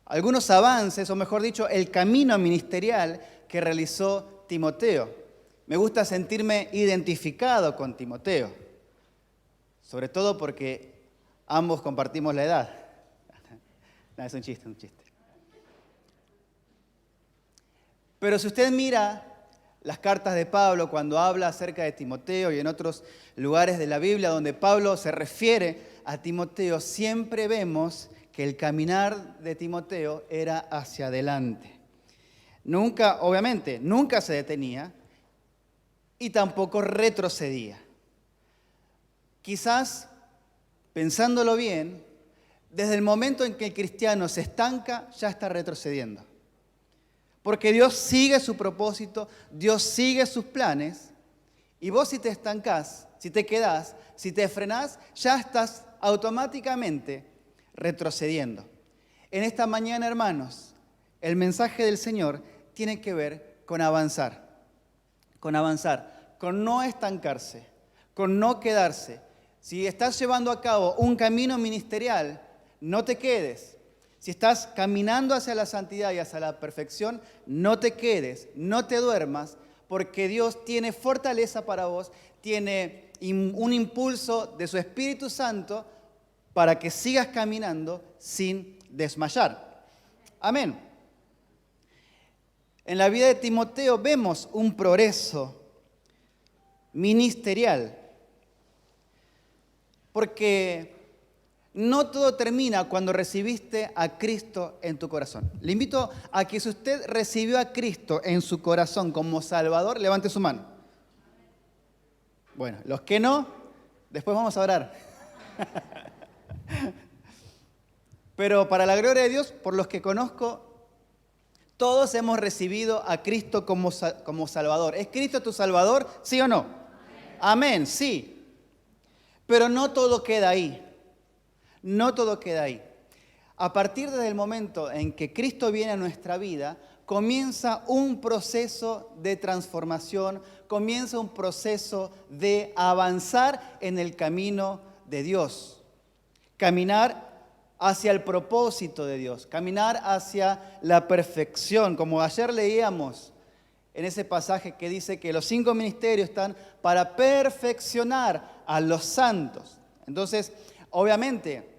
algunos avances, o mejor dicho, el camino ministerial que realizó Timoteo. Me gusta sentirme identificado con Timoteo, sobre todo porque ambos compartimos la edad. No, es un chiste, Pero si usted mira las cartas de Pablo cuando habla acerca de Timoteo y en otros lugares de la Biblia donde Pablo se refiere a Timoteo, siempre vemos que el caminar de Timoteo era hacia adelante. Obviamente, nunca se detenía y tampoco retrocedía. Quizás, pensándolo bien, desde el momento en que el cristiano se estanca, ya está retrocediendo. Porque Dios sigue su propósito, Dios sigue sus planes, y vos si te estancás, si te quedás, si te frenás, ya estás automáticamente retrocediendo. En esta mañana, hermanos, el mensaje del Señor tiene que ver con avanzar, con no estancarse, con no quedarse. Si estás llevando a cabo un camino ministerial, no te quedes. Si estás caminando hacia la santidad y hacia la perfección, no te quedes, no te duermas, porque Dios tiene fortaleza para vos, tiene un impulso de su Espíritu Santo para que sigas caminando sin desmayar. Amén. En la vida de Timoteo vemos un progreso ministerial, porque no todo termina cuando recibiste a Cristo en tu corazón. Le invito a que si usted recibió a Cristo en su corazón como Salvador, levante su mano. Bueno, los que no, después vamos a orar. Pero para la gloria de Dios, por los que conozco, todos hemos recibido a Cristo como Salvador. ¿Es Cristo tu Salvador? ¿Sí o no? Amén, sí. Pero no todo queda ahí. No todo queda ahí. A partir del momento en que Cristo viene a nuestra vida, comienza un proceso de transformación, comienza un proceso de avanzar en el camino de Dios. Caminar hacia el propósito de Dios, caminar hacia la perfección, como ayer leíamos en ese pasaje que dice que los 5 ministerios están para perfeccionar a los santos. Entonces, obviamente,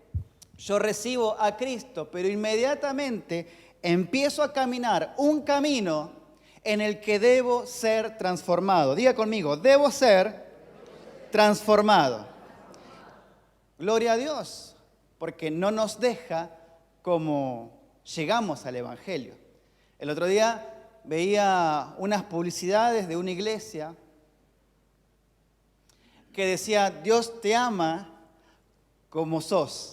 yo recibo a Cristo, pero inmediatamente empiezo a caminar un camino en el que debo ser transformado. Diga conmigo, debo ser transformado. Gloria a Dios, porque no nos deja como llegamos al Evangelio. El otro día veía unas publicidades de una iglesia que decía, Dios te ama como sos.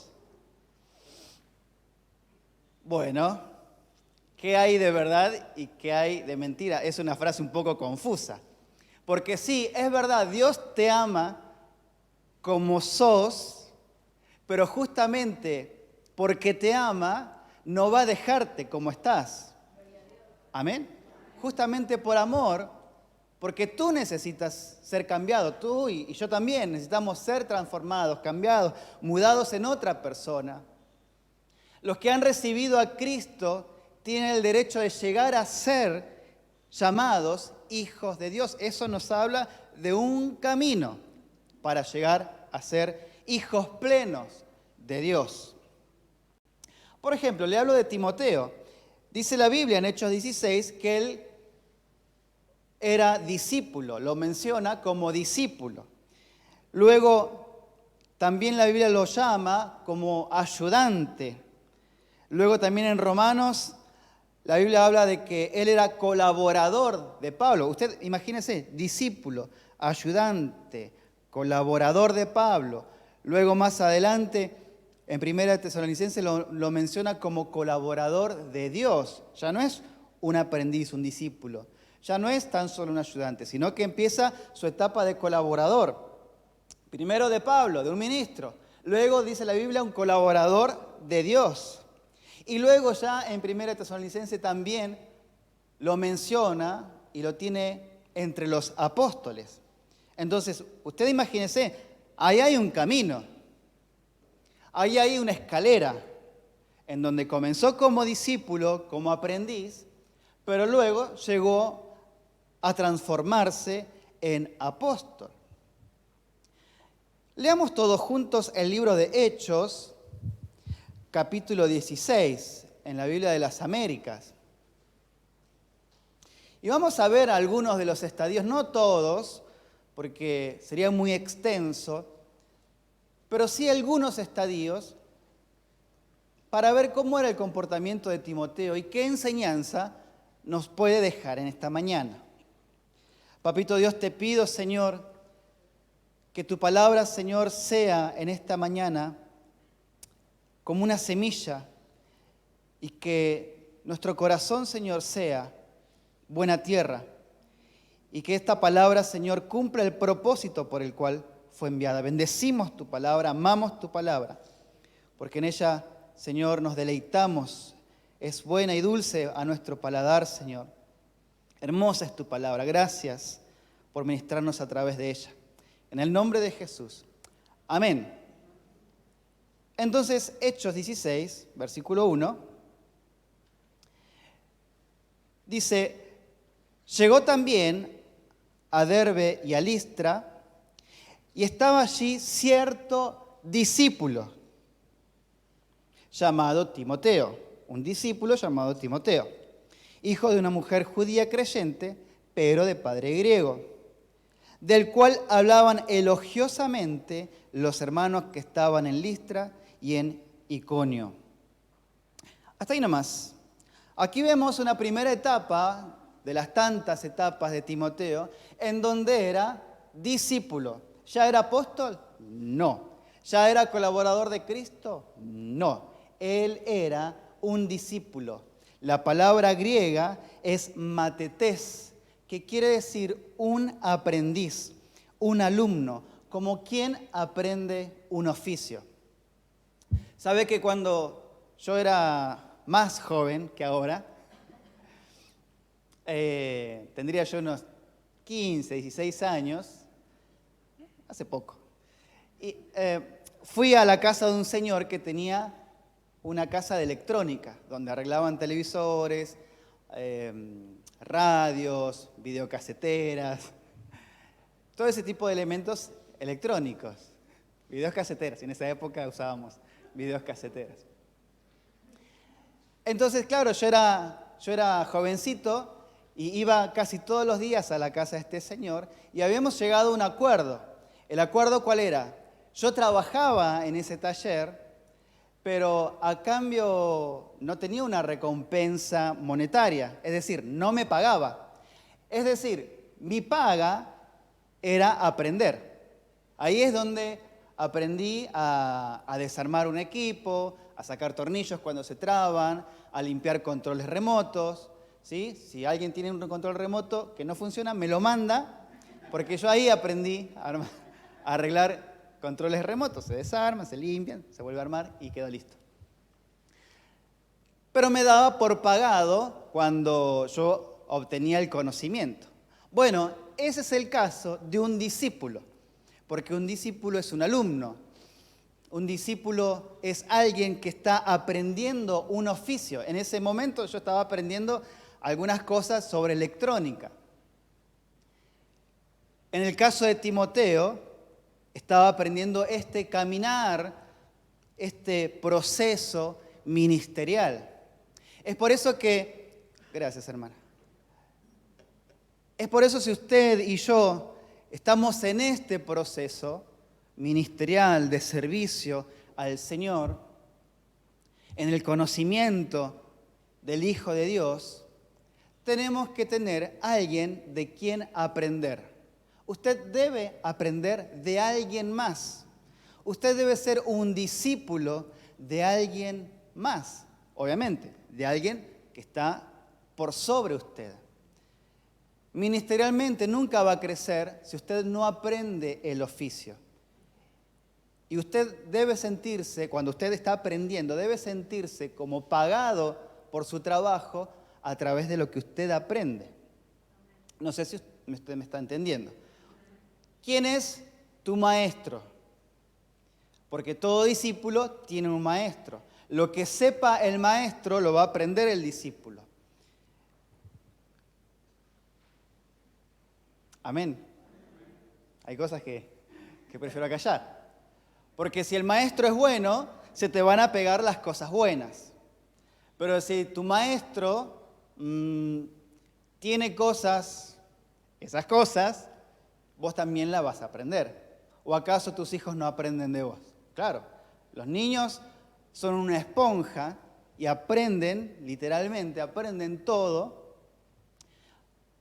Bueno, ¿qué hay de verdad y qué hay de mentira? Es una frase un poco confusa. Porque sí, es verdad, Dios te ama como sos, pero justamente porque te ama, no va a dejarte como estás. Amén. Justamente por amor, porque tú necesitas ser cambiado, tú y yo también necesitamos ser transformados, cambiados, mudados en otra persona. Los que han recibido a Cristo tienen el derecho de llegar a ser llamados hijos de Dios. Eso nos habla de un camino para llegar a ser hijos plenos de Dios. Por ejemplo, le hablo de Timoteo. Dice la Biblia en Hechos 16 que él era discípulo, lo menciona como discípulo. Luego, también la Biblia lo llama como ayudante. Luego también en Romanos, la Biblia habla de que él era colaborador de Pablo. Usted imagínese, discípulo, ayudante, colaborador de Pablo. Luego más adelante, en 1 Tesalonicenses lo menciona como colaborador de Dios. Ya no es un aprendiz, un discípulo. Ya no es tan solo un ayudante, sino que empieza su etapa de colaborador. Primero de Pablo, de un ministro. Luego, dice la Biblia, un colaborador de Dios. Y luego ya en 1 Tesalonicenses también lo menciona y lo tiene entre los apóstoles. Entonces, usted imagínese, ahí hay un camino, ahí hay una escalera. en donde comenzó como discípulo, como aprendiz, pero luego llegó a transformarse en apóstol. Leamos todos juntos el libro de Hechos, capítulo 16, en la Biblia de las Américas. Y vamos a ver algunos de los estadios, no todos, porque sería muy extenso, pero sí algunos estadios para ver cómo era el comportamiento de Timoteo y qué enseñanza nos puede dejar en esta mañana. Papito Dios, te pido, Señor, que tu palabra, Señor, sea en esta mañana como una semilla y que nuestro corazón, Señor, sea buena tierra y que esta palabra, Señor, cumpla el propósito por el cual fue enviada. Bendecimos tu palabra, amamos tu palabra, porque en ella, Señor, nos deleitamos. Es buena y dulce a nuestro paladar, Señor. Hermosa es tu palabra. Gracias por ministrarnos a través de ella. En el nombre de Jesús. Amén. Entonces, Hechos 16, versículo 1, dice: llegó también a Derbe y a Listra, y estaba allí cierto discípulo llamado Timoteo, un discípulo llamado Timoteo, hijo de una mujer judía creyente, pero de padre griego, del cual hablaban elogiosamente los hermanos que estaban en Listra y en Iconio. Hasta ahí nomás. Aquí vemos una primera etapa de las tantas etapas de Timoteo, en donde era discípulo. ¿Ya era apóstol? No. ¿Ya era colaborador de Cristo? No. Él era un discípulo. La palabra griega es matetés, que quiere decir un aprendiz, un alumno, como quien aprende un oficio. ¿Sabe que cuando yo era más joven que ahora, tendría yo unos 15, 16 años, hace poco, y fui a la casa de un señor que tenía una casa de electrónica, donde arreglaban televisores, radios, videocaseteras, todo ese tipo de elementos electrónicos, videocaseteras, y en esa época usábamos videocaseteras. Entonces, claro, yo era jovencito y iba casi todos los días a la casa de este señor y habíamos llegado a un acuerdo. ¿El acuerdo cuál era? Yo trabajaba en ese taller, pero a cambio no tenía una recompensa monetaria, es decir, no me pagaba. Es decir, mi paga era aprender. Ahí es donde aprendí a desarmar un equipo, a sacar tornillos cuando se traban, a limpiar controles remotos, ¿sí? Si alguien tiene un control remoto que no funciona, me lo manda, porque yo ahí aprendí a arreglar controles remotos. Se desarman, se limpian, se vuelve a armar y quedó listo. Pero me daba por pagado cuando yo obtenía el conocimiento. Bueno, ese es el caso de un discípulo, porque un discípulo es un alumno. Un discípulo es alguien que está aprendiendo un oficio. En ese momento yo estaba aprendiendo algunas cosas sobre electrónica. En el caso de Timoteo, estaba aprendiendo este caminar, este proceso ministerial. Es por eso que, gracias hermana, es por eso si usted y yo estamos en este proceso ministerial de servicio al Señor, en el conocimiento del Hijo de Dios, tenemos que tener alguien de quien aprender. Usted debe aprender de alguien más. Usted debe ser un discípulo de alguien más, obviamente, de alguien que está por sobre usted. Ministerialmente nunca va a crecer si usted no aprende el oficio. Y usted debe sentirse, cuando usted está aprendiendo, debe sentirse como pagado por su trabajo a través de lo que usted aprende. No sé si usted me está entendiendo. ¿Quién es tu maestro? Porque todo discípulo tiene un maestro. Lo que sepa el maestro lo va a aprender el discípulo. Amén. Hay cosas que prefiero callar. Porque si el maestro es bueno, se te van a pegar las cosas buenas. Pero si tu maestro tiene cosas, esas cosas, vos también las vas a aprender. ¿O acaso tus hijos no aprenden de vos? Claro, los niños son una esponja y aprenden, literalmente, aprenden todo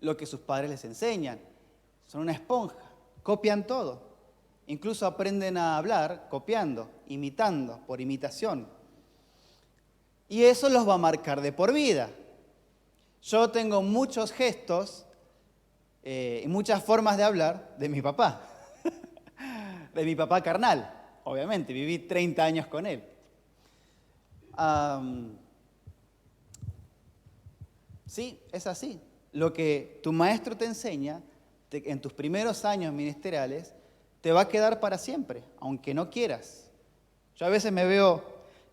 lo que sus padres les enseñan. Son una esponja, copian todo. Incluso aprenden a hablar copiando, imitando, por imitación. Y eso los va a marcar de por vida. Yo tengo muchos gestos y muchas formas de hablar de mi papá. De mi papá carnal, obviamente. Viví 30 años con él. Sí, es así. Lo que tu maestro te enseña en tus primeros años ministeriales te va a quedar para siempre, aunque no quieras. Yo a veces me veo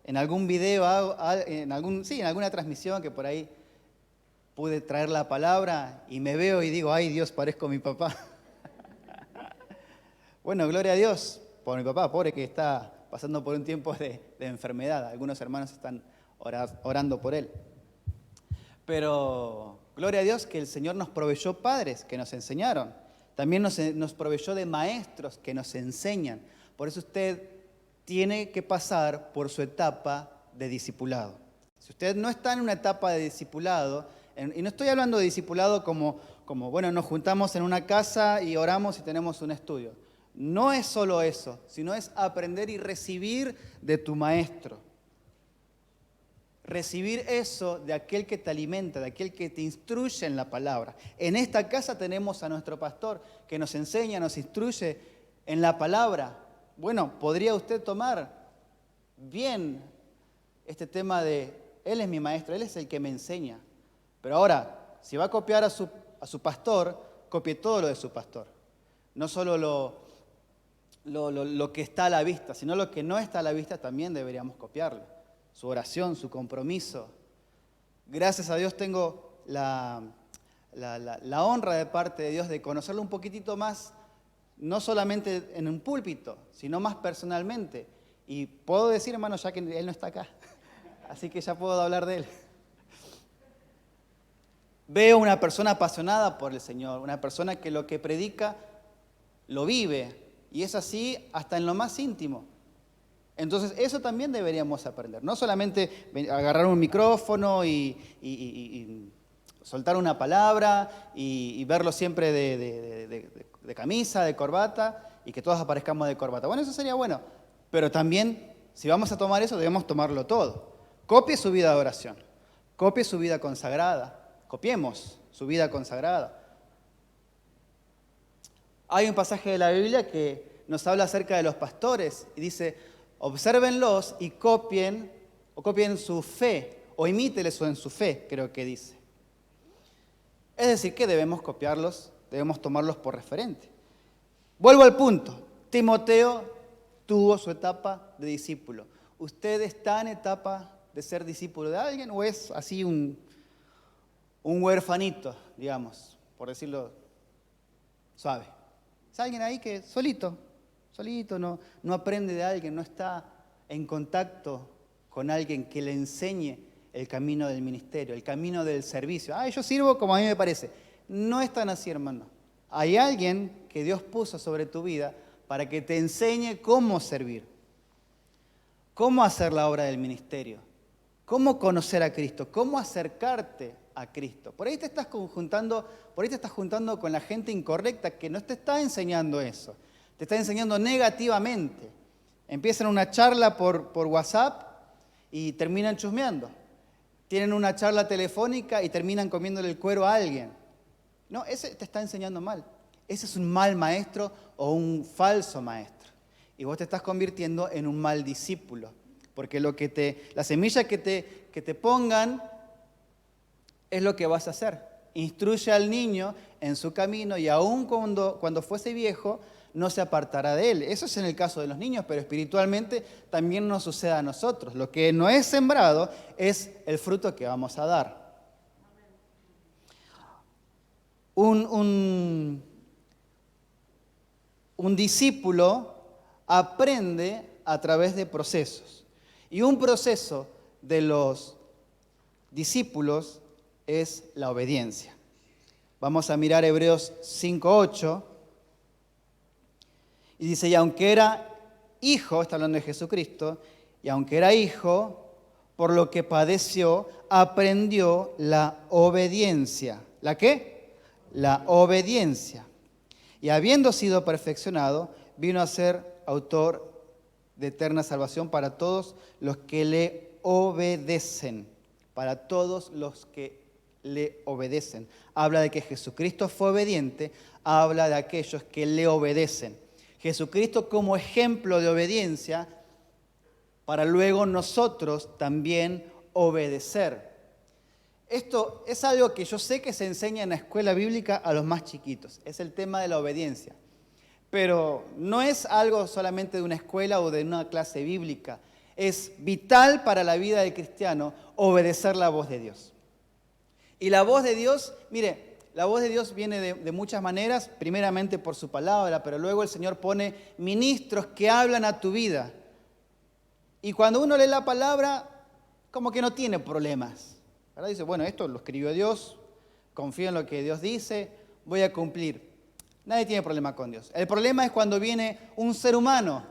en algún video, en alguna transmisión que por ahí pude traer la palabra y me veo y digo, ay Dios, parezco a mi papá. Bueno, gloria a Dios por mi papá, pobre que está pasando por un tiempo de enfermedad. Algunos hermanos están orando por él. Pero gloria a Dios que el Señor nos proveyó padres que nos enseñaron. También nos proveyó de maestros que nos enseñan. Por eso usted tiene que pasar por su etapa de discipulado. Si usted no está en una etapa de discipulado, y no estoy hablando de discipulado como, bueno, nos juntamos en una casa y oramos y tenemos un estudio. No es solo eso, sino es aprender y recibir de tu maestro. Recibir eso de aquel que te alimenta, de aquel que te instruye en la palabra. En esta casa tenemos a nuestro pastor que nos enseña, nos instruye en la palabra. Bueno, podría usted tomar bien este tema de, él es mi maestro, él es el que me enseña. Pero ahora, si va a copiar a su pastor, copie todo lo de su pastor. No solo lo que está a la vista, sino lo que no está a la vista también deberíamos copiarlo. Su oración, su compromiso. Gracias a Dios tengo la honra de parte de Dios de conocerlo un poquitito más, no solamente en un púlpito, sino más personalmente. Y puedo decir, hermano, ya que él no está acá, así que ya puedo hablar de él. Veo una persona apasionada por el Señor, una persona que lo que predica lo vive, y es así hasta en lo más íntimo. Entonces, eso también deberíamos aprender. No solamente agarrar un micrófono y soltar una palabra y verlo siempre de camisa, de corbata, y que todos aparezcamos de corbata. Bueno, eso sería bueno. Pero también, si vamos a tomar eso, debemos tomarlo todo. Copie su vida de oración. Copie su vida consagrada. Copiemos su vida consagrada. Hay un pasaje de la Biblia que nos habla acerca de los pastores y dice, obsérvenlos y copien su fe, o imíteles en su fe, creo que dice. Es decir, que debemos copiarlos, debemos tomarlos por referente. Vuelvo al punto. Timoteo tuvo su etapa de discípulo. ¿Usted está en etapa de ser discípulo de alguien o es así un huerfanito, digamos, por decirlo suave? ¿Es alguien ahí que solito, no aprende de alguien, no está en contacto con alguien que le enseñe el camino del ministerio, el camino del servicio? Yo sirvo como a mí me parece. No es tan así, hermano. Hay alguien que Dios puso sobre tu vida para que te enseñe cómo servir, cómo hacer la obra del ministerio, cómo conocer a Cristo, cómo acercarte a Cristo. Por ahí te estás juntando con la gente incorrecta que no te está enseñando eso. Te está enseñando negativamente. Empiezan una charla por WhatsApp y terminan chusmeando. Tienen una charla telefónica y terminan comiéndole el cuero a alguien. No, ese te está enseñando mal. Ese es un mal maestro o un falso maestro. Y vos te estás convirtiendo en un mal discípulo. Porque la semilla que te pongan es lo que vas a hacer. Instruye al niño en su camino y aun cuando fuese viejo, no se apartará de él. Eso es en el caso de los niños, pero espiritualmente también nos sucede a nosotros. Lo que no es sembrado es el fruto que vamos a dar. Un discípulo aprende a través de procesos. Y un proceso de los discípulos es la obediencia. Vamos a mirar Hebreos 5:8. Y dice, y aunque era hijo, está hablando de Jesucristo, y aunque era hijo, por lo que padeció, aprendió la obediencia. ¿La qué? La obediencia. Y habiendo sido perfeccionado, vino a ser autor de eterna salvación para todos los que le obedecen. Para todos los que le obedecen. Habla de que Jesucristo fue obediente, habla de aquellos que le obedecen. Jesucristo como ejemplo de obediencia para luego nosotros también obedecer. Esto es algo que yo sé que se enseña en la escuela bíblica a los más chiquitos, es el tema de la obediencia. Pero no es algo solamente de una escuela o de una clase bíblica, es vital para la vida del cristiano obedecer la voz de Dios. Y la voz de Dios, mire, la voz de Dios viene de muchas maneras, primeramente por su palabra, pero luego el Señor pone ministros que hablan a tu vida. Y cuando uno lee la palabra, como que no tiene problemas, ¿verdad? Dice, bueno, esto lo escribió Dios, confío en lo que Dios dice, voy a cumplir. Nadie tiene problema con Dios. El problema es cuando viene un ser humano,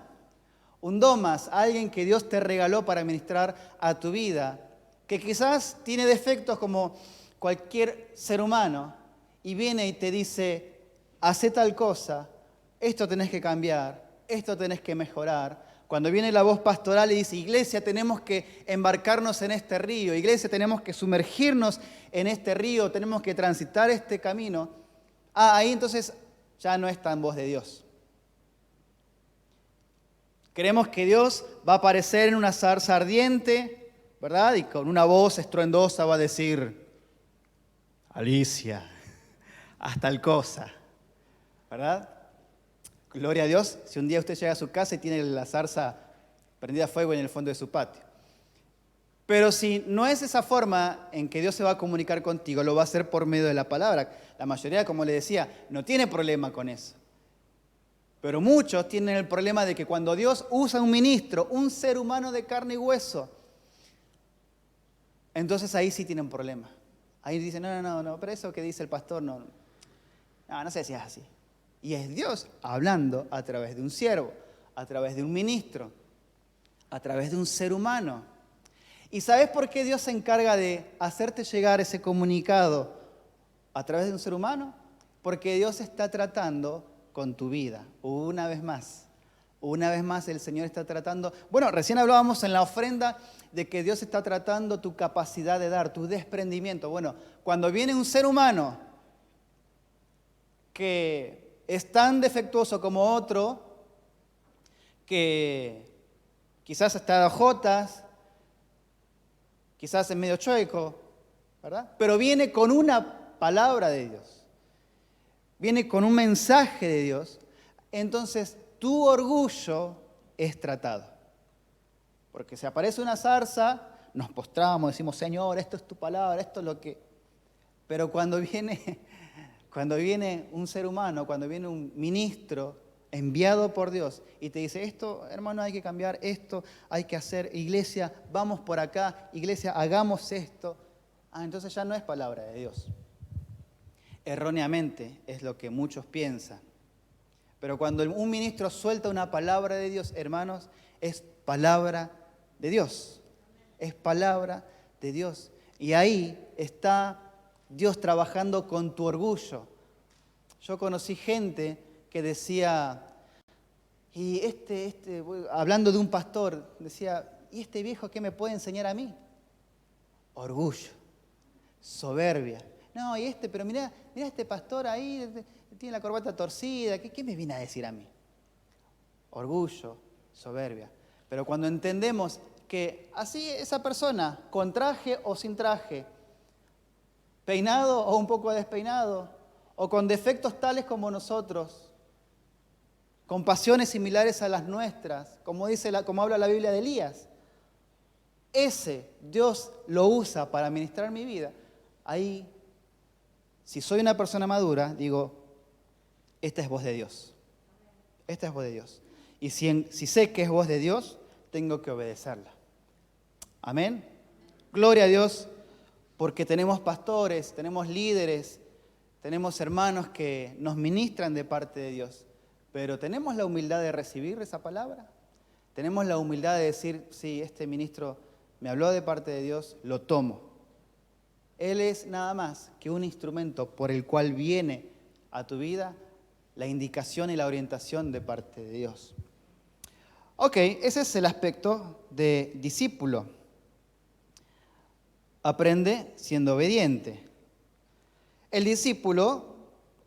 un domas, alguien que Dios te regaló para ministrar a tu vida, que quizás tiene defectos como cualquier ser humano, y viene y te dice, hacé tal cosa, esto tenés que cambiar, esto tenés que mejorar. Cuando viene la voz pastoral y dice, iglesia, tenemos que embarcarnos en este río, iglesia, tenemos que sumergirnos en este río, tenemos que transitar este camino, ahí entonces ya no es tan voz de Dios. Creemos que Dios va a aparecer en una zarza ardiente, ¿verdad? Y con una voz estruendosa va a decir, Alicia, haz tal cosa, ¿verdad? Gloria a Dios, si un día usted llega a su casa y tiene la zarza prendida a fuego en el fondo de su patio. Pero si no es esa forma en que Dios se va a comunicar contigo, lo va a hacer por medio de la palabra. La mayoría, como le decía, no tiene problema con eso. Pero muchos tienen el problema de que cuando Dios usa un ministro, un ser humano de carne y hueso, entonces ahí sí tienen problema. Ahí dicen, no, pero eso que dice el pastor, no sé si es así. Y es Dios hablando a través de un siervo, a través de un ministro, a través de un ser humano. ¿Y sabes por qué Dios se encarga de hacerte llegar ese comunicado a través de un ser humano? Porque Dios está tratando con tu vida, una vez más. Una vez más el Señor está tratando. Bueno, recién hablábamos en la ofrenda de que Dios está tratando tu capacidad de dar, tu desprendimiento. Bueno, cuando viene un ser humano que es tan defectuoso como otro, que quizás está de ojotas, quizás es medio chueco, ¿verdad? Pero viene con una palabra de Dios, viene con un mensaje de Dios, entonces tu orgullo es tratado. Porque si aparece una zarza, nos postramos, decimos, Señor, esto es tu palabra, esto es lo que... Pero cuando viene un ser humano, cuando viene un ministro enviado por Dios y te dice, esto, hermano, hay que cambiar, esto hay que hacer, iglesia, vamos por acá, iglesia, hagamos esto. Entonces ya no es palabra de Dios. Erróneamente es lo que muchos piensan. Pero cuando un ministro suelta una palabra de Dios, hermanos, es palabra de Dios. Es palabra de Dios. Y ahí está Dios trabajando con tu orgullo. Yo conocí gente que decía, y hablando de un pastor, decía, ¿y este viejo qué me puede enseñar a mí? Orgullo, soberbia. No, pero mirá este pastor ahí, tiene la corbata torcida, ¿qué me viene a decir a mí? Orgullo, soberbia. Pero cuando entendemos que así esa persona, con traje o sin traje, peinado o un poco despeinado, o con defectos tales como nosotros, con pasiones similares a las nuestras, como habla la Biblia de Elías. Ese Dios lo usa para ministrar mi vida. Ahí, si soy una persona madura, digo, esta es voz de Dios. Esta es voz de Dios. Y si sé que es voz de Dios, tengo que obedecerla. Amén. Gloria a Dios, porque tenemos pastores, tenemos líderes, tenemos hermanos que nos ministran de parte de Dios. Pero ¿tenemos la humildad de recibir esa palabra? ¿Tenemos la humildad de decir, sí, este ministro me habló de parte de Dios, lo tomo? Él es nada más que un instrumento por el cual viene a tu vida la indicación y la orientación de parte de Dios. Ok, ese es el aspecto de discípulo. Aprende siendo obediente. El discípulo,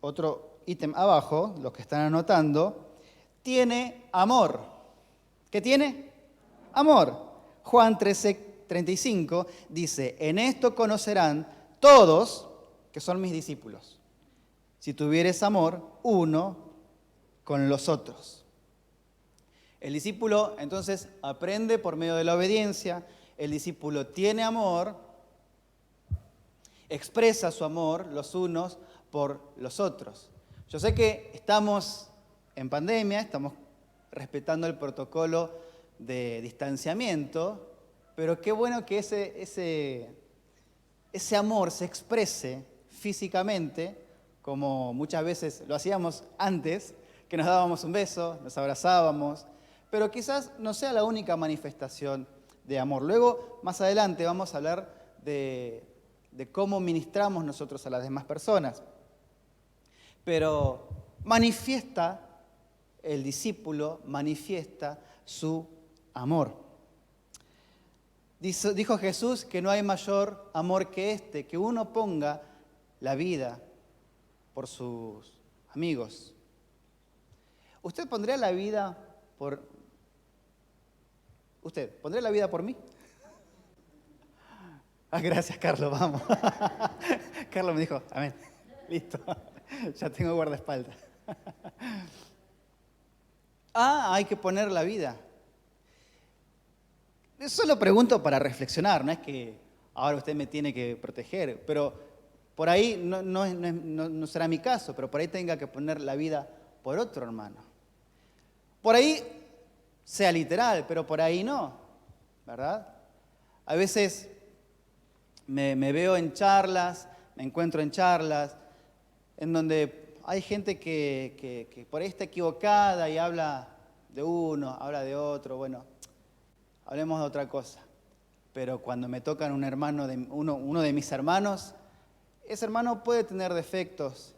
otro ítem abajo, los que están anotando, tiene amor. ¿Qué tiene? Amor. Juan 13:35 dice, en esto conocerán todos que son mis discípulos, si tuvieres amor uno con los otros. El discípulo entonces aprende por medio de la obediencia, el discípulo tiene amor, expresa su amor los unos por los otros. Yo sé que estamos en pandemia, estamos respetando el protocolo de distanciamiento, pero qué bueno que ese amor se exprese físicamente, como muchas veces lo hacíamos antes, que nos dábamos un beso, nos abrazábamos, pero quizás no sea la única manifestación de amor. Luego, más adelante, vamos a hablar de cómo ministramos nosotros a las demás personas. Pero el discípulo manifiesta su amor. Dijo Jesús que no hay mayor amor que este, que uno ponga la vida por sus amigos. ¿Usted pondría la vida por mí? Gracias, Carlos, vamos. Carlos me dijo, amén, listo, ya tengo guardaespaldas. Hay que poner la vida. Eso lo pregunto para reflexionar, no es que ahora usted me tiene que proteger, pero por ahí no será mi caso, pero por ahí tenga que poner la vida por otro hermano. Por ahí sea literal, pero por ahí no, ¿verdad? A veces me veo en charlas, me encuentro en charlas, en donde hay gente que por ahí está equivocada y habla de uno, habla de otro, bueno, hablemos de otra cosa. Pero cuando me tocan uno de mis hermanos, ese hermano puede tener defectos,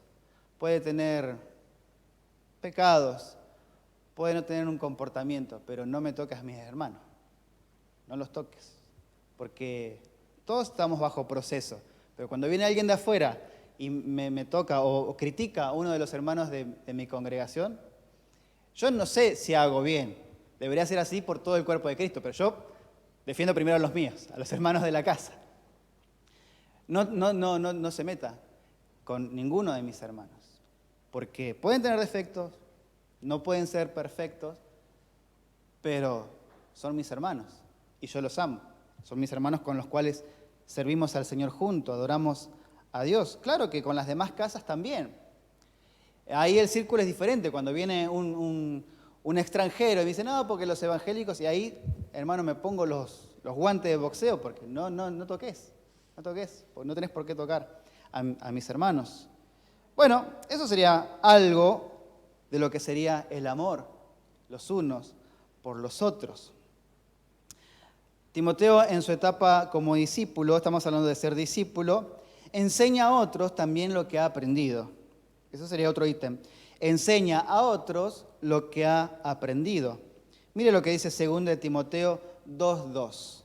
puede tener pecados, puede no tener un comportamiento, pero no me toques a mis hermanos, no los toques, porque todos estamos bajo proceso, pero cuando viene alguien de afuera y me toca o critica a uno de los hermanos de mi congregación, yo no sé si hago bien, debería ser así por todo el cuerpo de Cristo, pero yo defiendo primero a los míos, a los hermanos de la casa. No se meta con ninguno de mis hermanos, porque pueden tener defectos, no pueden ser perfectos, pero son mis hermanos y yo los amo. Son mis hermanos con los cuales servimos al Señor juntos, adoramos a Dios. Claro que con las demás casas también. Ahí el círculo es diferente. Cuando viene un extranjero y me dice, no, porque los evangélicos, y ahí, hermano, me pongo los guantes de boxeo, porque no toques, porque no tenés por qué tocar a mis hermanos. Bueno, eso sería algo de lo que sería el amor, los unos por los otros. Timoteo, en su etapa como discípulo, estamos hablando de ser discípulo, enseña a otros también lo que ha aprendido. Eso sería otro ítem. Enseña a otros lo que ha aprendido. Mire lo que dice 2 Timoteo 2:2.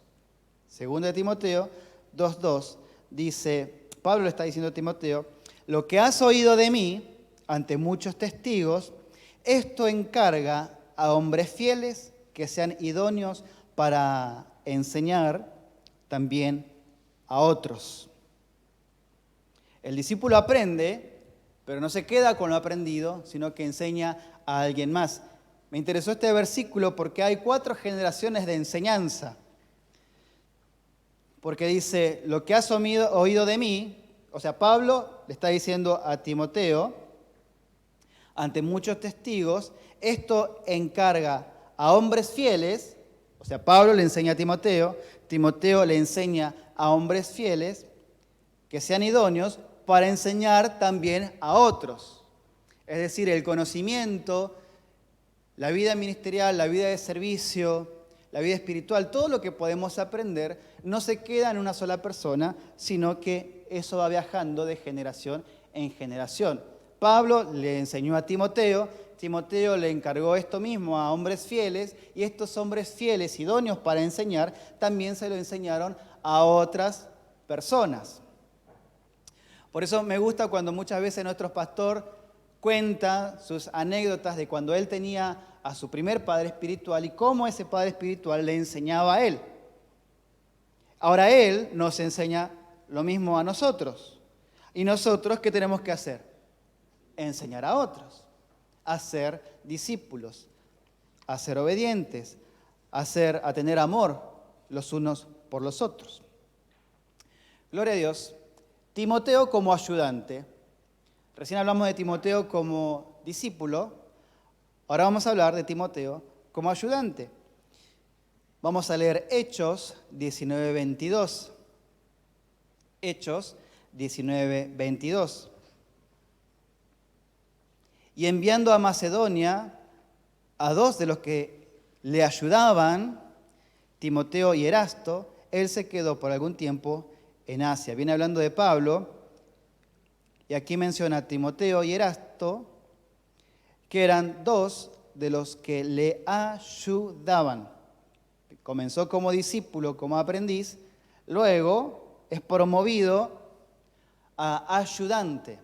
2 Timoteo 2:2 dice, Pablo le está diciendo a Timoteo, lo que has oído de mí ante muchos testigos, esto encarga a hombres fieles que sean idóneos para enseñar también a otros. El discípulo aprende, pero no se queda con lo aprendido, sino que enseña a alguien más. Me interesó este versículo porque hay 4 generaciones de enseñanza. Porque dice, lo que has oído de mí, o sea, Pablo le está diciendo a Timoteo, ante muchos testigos, esto encarga a hombres fieles, o sea, Pablo le enseña a Timoteo, Timoteo le enseña a hombres fieles que sean idóneos para enseñar también a otros. Es decir, el conocimiento, la vida ministerial, la vida de servicio, la vida espiritual, todo lo que podemos aprender no se queda en una sola persona, sino que eso va viajando de generación en generación. Pablo le enseñó a Timoteo, Timoteo le encargó esto mismo a hombres fieles, y estos hombres fieles, idóneos para enseñar, también se lo enseñaron a otras personas. Por eso me gusta cuando muchas veces nuestro pastor cuenta sus anécdotas de cuando él tenía a su primer padre espiritual y cómo ese padre espiritual le enseñaba a él. Ahora él nos enseña lo mismo a nosotros. ¿Y nosotros qué tenemos que hacer? Enseñar a otros, a ser discípulos, a ser obedientes, a tener amor los unos por los otros. Gloria a Dios. Timoteo como ayudante. Recién hablamos de Timoteo como discípulo. Ahora vamos a hablar de Timoteo como ayudante. Vamos a leer Hechos 19:22. Hechos 19:22. Y enviando a Macedonia a 2 de los que le ayudaban, Timoteo y Erasto, él se quedó por algún tiempo en Asia. Viene hablando de Pablo, y aquí menciona a Timoteo y Erasto, que eran 2 de los que le ayudaban. Comenzó como discípulo, como aprendiz, luego es promovido a ayudante.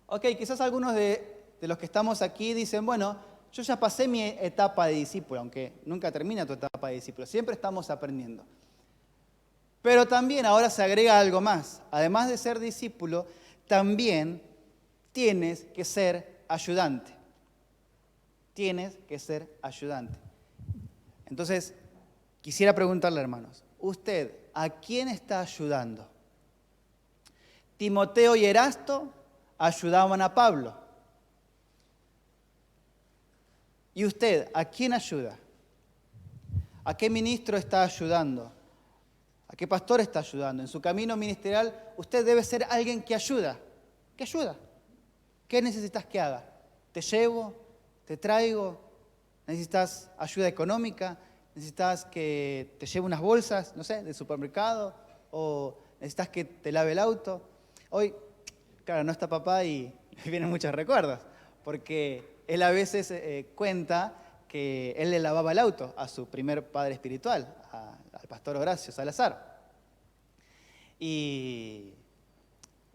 Ok, quizás algunos de los que estamos aquí dicen, bueno, yo ya pasé mi etapa de discípulo, aunque nunca termina tu etapa de discípulo, siempre estamos aprendiendo. Pero también ahora se agrega algo más. Además de ser discípulo, también tienes que ser ayudante. Tienes que ser ayudante. Entonces, quisiera preguntarle, hermanos, ¿usted a quién está ayudando? Timoteo y Erasto ayudaban a Pablo. ¿Y usted a quién ayuda? ¿A qué ministro está ayudando? ¿A qué pastor está ayudando? En su camino ministerial, usted debe ser alguien que ayuda. ¿Qué ayuda? ¿Qué necesitas que haga? ¿Te llevo? ¿Te traigo? ¿Necesitas ayuda económica? ¿Necesitas que te lleve unas bolsas, no sé, del supermercado? ¿O necesitas que te lave el auto? Hoy, claro, no está papá y me vienen muchos recuerdos, porque él a veces cuenta que él le lavaba el auto a su primer padre espiritual, al pastor Horacio Salazar. Y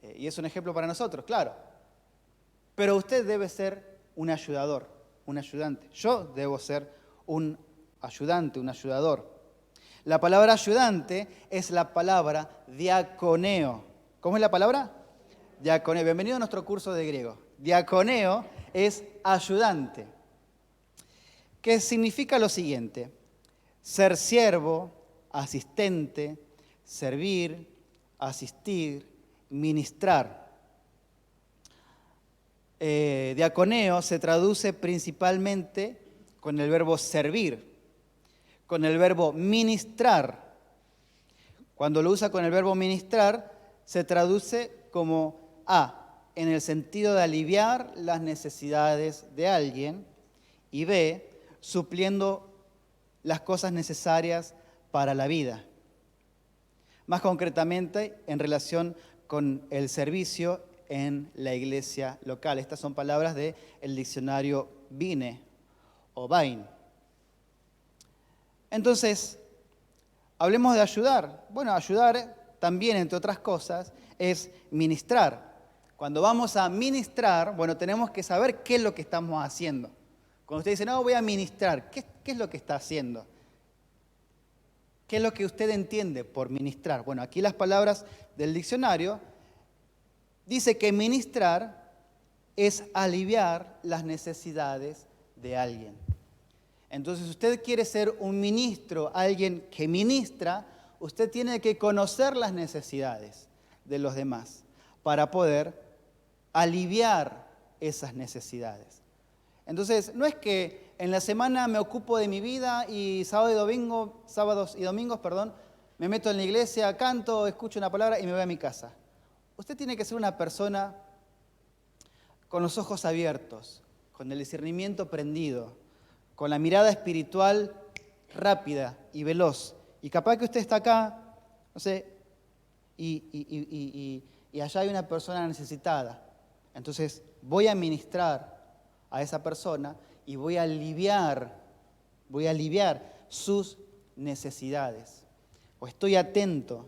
es un ejemplo para nosotros, claro. Pero usted debe ser un ayudador, un ayudante. Yo debo ser un ayudante, un ayudador. La palabra ayudante es la palabra diaconeo. ¿Cómo es la palabra? Diaconeo. Bienvenido a nuestro curso de griego. Diaconeo es ayudante. Que significa lo siguiente: ser siervo, asistente, servir, asistir, ministrar. Diaconeo se traduce principalmente con el verbo servir, con el verbo ministrar. Cuando lo usa con el verbo ministrar, se traduce como en el sentido de aliviar las necesidades de alguien, y B, supliendo las cosas necesarias para la vida. Más concretamente, en relación con el servicio en la iglesia local. Estas son palabras del diccionario Vine o Vain. Entonces, hablemos de ayudar. Bueno, ayudar también, entre otras cosas, es ministrar. Cuando vamos a ministrar, bueno, tenemos que saber qué es lo que estamos haciendo. Cuando usted dice, no, voy a ministrar, ¿qué es lo que está haciendo? ¿Qué es lo que usted entiende por ministrar? Bueno, aquí las palabras del diccionario dice que ministrar es aliviar las necesidades de alguien. Entonces, si usted quiere ser un ministro, alguien que ministra, usted tiene que conocer las necesidades de los demás para poder aliviar esas necesidades. Entonces, no es que en la semana me ocupo de mi vida y sábados y domingos, me meto en la iglesia, canto, escucho una palabra y me voy a mi casa. Usted tiene que ser una persona con los ojos abiertos, con el discernimiento prendido, con la mirada espiritual rápida y veloz. Y capaz que usted está acá, no sé, y allá hay una persona necesitada. Entonces voy a ministrar a esa persona y voy a aliviar sus necesidades. O estoy atento.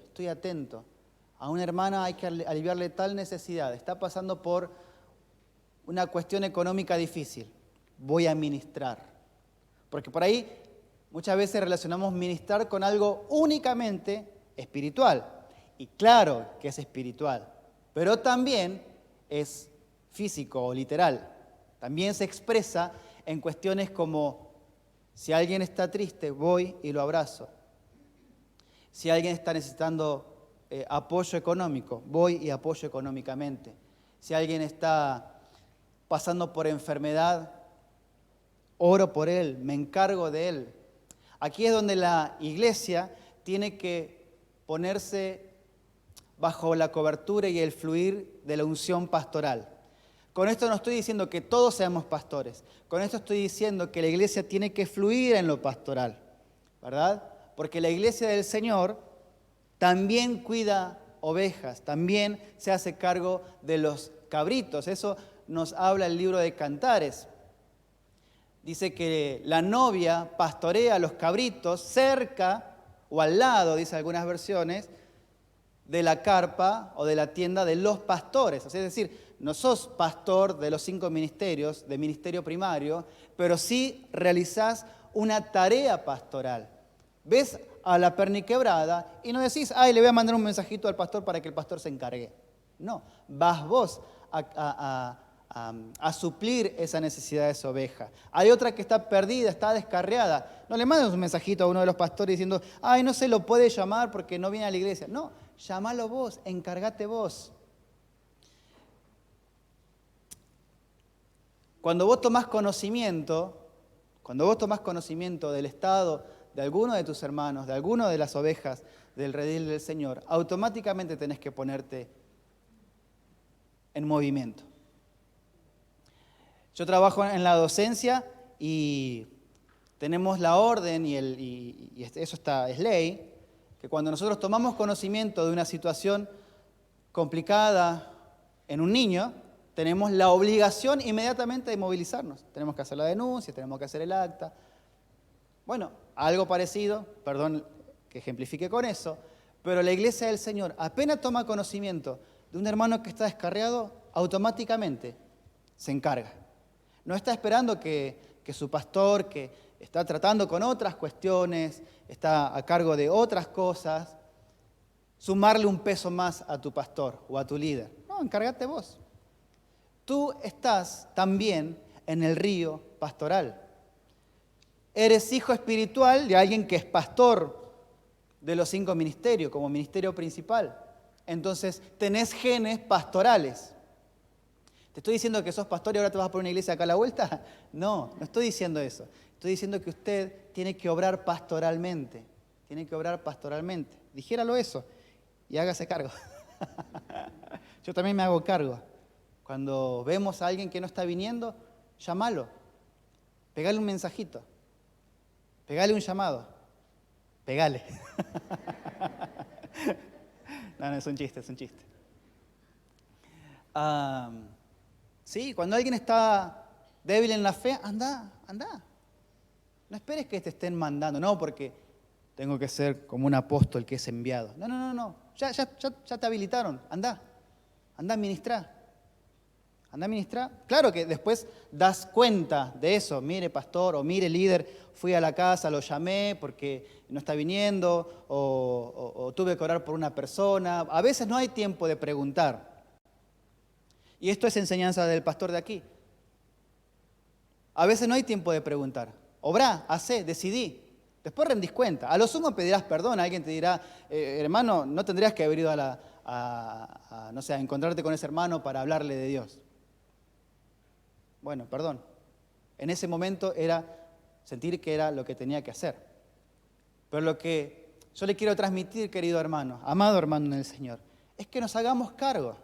A una hermana hay que aliviarle tal necesidad. Está pasando por una cuestión económica difícil. Voy a ministrar. Porque por ahí muchas veces relacionamos ministrar con algo únicamente espiritual. Y claro que es espiritual, pero también es físico o literal. También se expresa en cuestiones como, si alguien está triste, voy y lo abrazo. Si alguien está necesitando apoyo económico, voy y apoyo económicamente. Si alguien está pasando por enfermedad, oro por él, me encargo de él. Aquí es donde la iglesia tiene que ponerse bajo la cobertura y el fluir de la unción pastoral. Con esto no estoy diciendo que todos seamos pastores. Con esto estoy diciendo que la iglesia tiene que fluir en lo pastoral, ¿verdad? Porque la iglesia del Señor también cuida ovejas, también se hace cargo de los cabritos. Eso nos habla el libro de Cantares. Dice que la novia pastorea a los cabritos cerca o al lado, dice algunas versiones, de la carpa o de la tienda de los pastores. Es decir, no sos pastor de los 5 ministerios, de ministerio primario, pero sí realizás una tarea pastoral. Ves a la perniquebrada y no decís, le voy a mandar un mensajito al pastor para que el pastor se encargue. No, vas vos a suplir esa necesidad de esa oveja. Hay otra que está perdida, está descarriada. No le mandes un mensajito a uno de los pastores diciendo, no se lo puede llamar porque no viene a la iglesia. No, llámalo vos, encárgate vos. Cuando vos tomás conocimiento del estado de alguno de tus hermanos, de alguno de las ovejas del redil del Señor, automáticamente tenés que ponerte en movimiento. Yo trabajo en la docencia y tenemos la orden y eso es ley, que cuando nosotros tomamos conocimiento de una situación complicada en un niño, tenemos la obligación inmediatamente de movilizarnos. Tenemos que hacer la denuncia, tenemos que hacer el acta. Bueno, algo parecido, perdón que ejemplifique con eso, pero la iglesia del Señor apenas toma conocimiento de un hermano que está descarriado, automáticamente se encarga. No está esperando que su pastor, que está tratando con otras cuestiones, está a cargo de otras cosas, sumarle un peso más a tu pastor o a tu líder. No, encárgate vos. Tú estás también en el río pastoral. Eres hijo espiritual de alguien que es pastor de los 5 ministerios, como ministerio principal. Entonces, tenés genes pastorales. ¿Te estoy diciendo que sos pastor y ahora te vas a poner una iglesia acá a la vuelta? No estoy diciendo eso. Estoy diciendo que usted tiene que obrar pastoralmente. Tiene que obrar pastoralmente. Dijéralo eso y hágase cargo. Yo también me hago cargo. Cuando vemos a alguien que no está viniendo, llámalo. Pegale un mensajito. Pegale un llamado. Pegale. No, es un chiste. Sí, cuando alguien está débil en la fe, anda. No esperes que te estén mandando, no, porque tengo que ser como un apóstol que es enviado. No. Ya te habilitaron, anda a ministrar. Claro que después das cuenta de eso. Mire, pastor, o mire, líder, fui a la casa, lo llamé porque no está viniendo, o tuve que orar por una persona. A veces no hay tiempo de preguntar. Y esto es enseñanza del pastor de aquí. A veces no hay tiempo de preguntar. Obrá, hacé, decidí. Después rendís cuenta. A lo sumo pedirás perdón. Alguien te dirá, hermano, no tendrías que haber ido no sé, a encontrarte con ese hermano para hablarle de Dios. Bueno, perdón. En ese momento era sentir que era lo que tenía que hacer. Pero lo que yo le quiero transmitir, querido hermano, amado hermano en el Señor, es que nos hagamos cargo.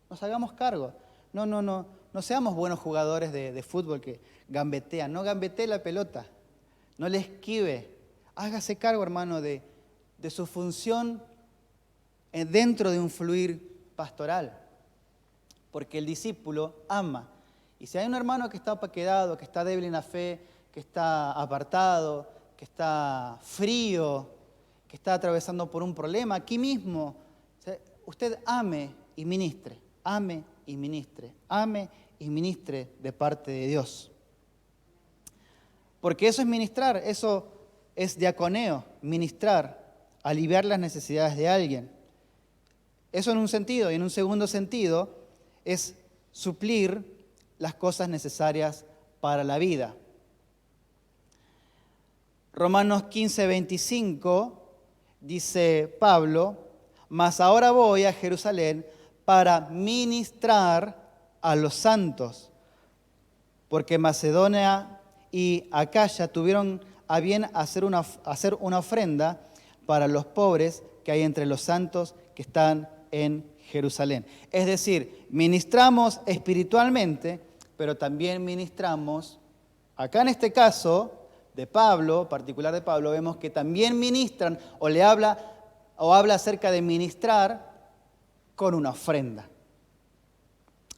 Nos hagamos cargo. No seamos buenos jugadores de fútbol que gambetean. No gambetee la pelota. No le esquive. Hágase cargo, hermano, de su función dentro de un fluir pastoral. Porque el discípulo ama. Y si hay un hermano que está apaquedado, que está débil en la fe, que está apartado, que está frío, que está atravesando por un problema, aquí mismo, usted ame y ministre. Ame y ministre. Ame y ministre de parte de Dios. Porque eso es ministrar, eso es diaconeo, ministrar, aliviar las necesidades de alguien. Eso en un sentido, y en un segundo sentido es suplir las cosas necesarias para la vida. Romanos 15:25 dice Pablo, mas ahora voy a Jerusalén para ministrar a los santos, porque Macedonia y Acaya tuvieron a bien hacer una ofrenda para los pobres que hay entre los santos que están en Jerusalén. Es decir, ministramos espiritualmente, pero también ministramos, acá en este caso de Pablo, particular de Pablo, vemos que también ministran o habla acerca de ministrar con una ofrenda.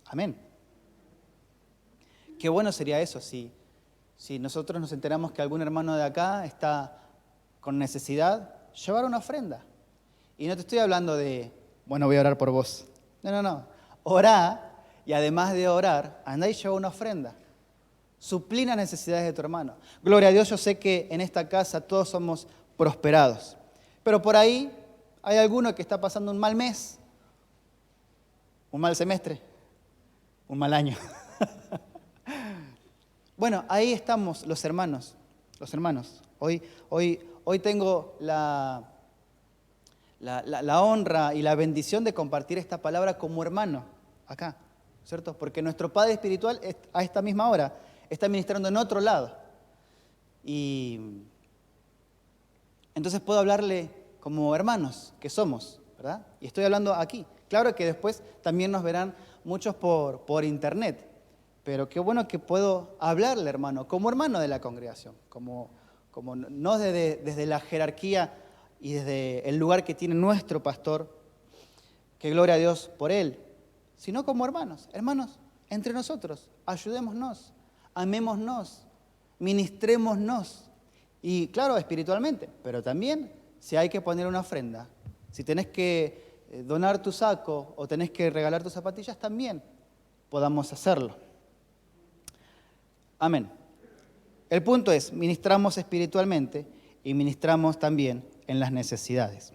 Amén. Qué bueno sería eso si nosotros nos enteramos que algún hermano de acá está con necesidad, llevar una ofrenda. Y no te estoy hablando de, bueno, voy a orar por vos. No. Orá, y además de orar, andá y lleva una ofrenda. Suplí las necesidades de tu hermano. Gloria a Dios, yo sé que en esta casa todos somos prosperados. Pero por ahí hay alguno que está pasando un mal mes, un mal semestre, un mal año. Bueno, ahí estamos los hermanos. Hoy tengo la honra y la bendición de compartir esta palabra como hermano acá, ¿cierto? Porque nuestro Padre Espiritual a esta misma hora está ministrando en otro lado. Y entonces puedo hablarle como hermanos que somos, ¿verdad? Y estoy hablando aquí. Claro que después también nos verán muchos por internet. Pero qué bueno que puedo hablarle, hermano, como hermano de la congregación, como no desde la jerarquía y desde el lugar que tiene nuestro pastor, que gloria a Dios por él, sino como hermanos, entre nosotros, ayudémonos, amémonos, ministrémonos. Y claro, espiritualmente, pero también si hay que poner una ofrenda, si tenés que donar tu saco o tenés que regalar tus zapatillas, también podamos hacerlo. Amén. El punto es, ministramos espiritualmente y ministramos también en las necesidades.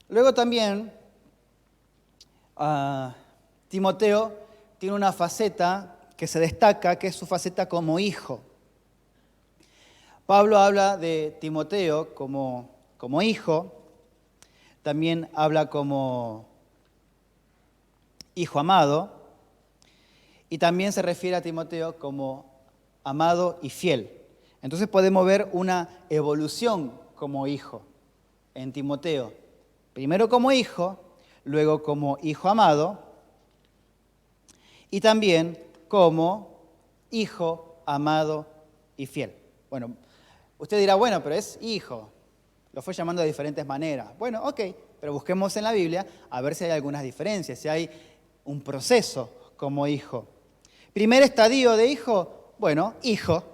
Luego también, Timoteo tiene una faceta que se destaca, que es su faceta como hijo. Pablo habla de Timoteo como hijo, también habla como hijo amado, y también se refiere a Timoteo como amado y fiel. Entonces podemos ver una evolución como hijo en Timoteo. Primero como hijo, luego como hijo amado, y también como hijo amado y fiel. Bueno, usted dirá, bueno, pero es hijo. Lo fue llamando de diferentes maneras. Bueno, ok, pero busquemos en la Biblia a ver si hay algunas diferencias, si hay un proceso como hijo. Primer estadio de hijo, bueno, hijo.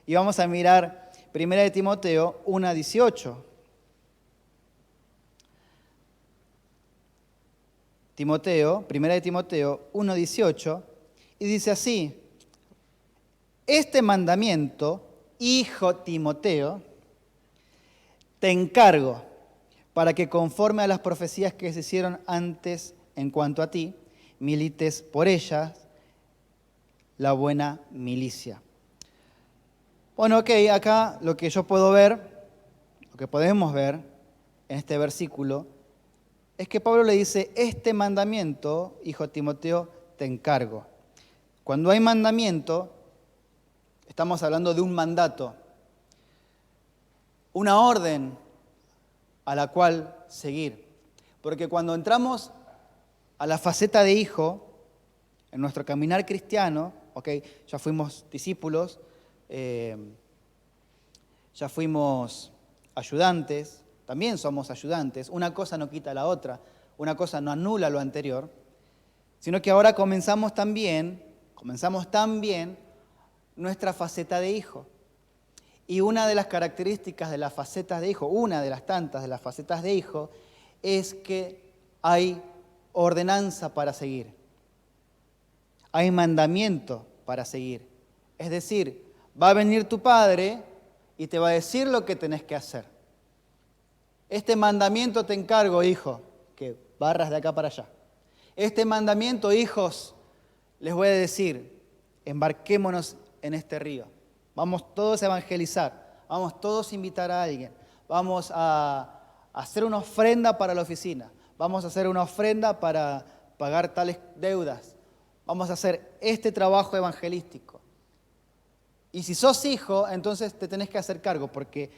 Y vamos a mirar 1 Timoteo 1:18. Timoteo, 1 Timoteo 1:18, y dice así: este mandamiento, hijo Timoteo, te encargo para que conforme a las profecías que se hicieron antes en cuanto a ti, milites por ellas la buena milicia. Bueno, ok, acá lo que yo puedo ver, lo que podemos ver en este versículo, es que Pablo le dice, este mandamiento, hijo Timoteo, te encargo. Cuando hay mandamiento, estamos hablando de un mandato, una orden a la cual seguir. Porque cuando entramos a la faceta de hijo, en nuestro caminar cristiano, ok, ya fuimos discípulos, ya fuimos ayudantes, también somos ayudantes, una cosa no quita la otra, una cosa no anula lo anterior, sino que ahora comenzamos también nuestra faceta de hijo. Y una de las características de las facetas de hijo, una de las tantas de las facetas de hijo, es que hay ordenanza para seguir. Hay mandamiento para seguir. Es decir, va a venir tu padre y te va a decir lo que tenés que hacer. Este mandamiento te encargo, hijo, que barras de acá para allá. Este mandamiento, hijos, les voy a decir, embarquémonos en este río. Vamos todos a evangelizar, vamos todos a invitar a alguien, vamos a hacer una ofrenda para la oficina, vamos a hacer una ofrenda para pagar tales deudas, vamos a hacer este trabajo evangelístico. Y si sos hijo, entonces te tenés que hacer cargo, porque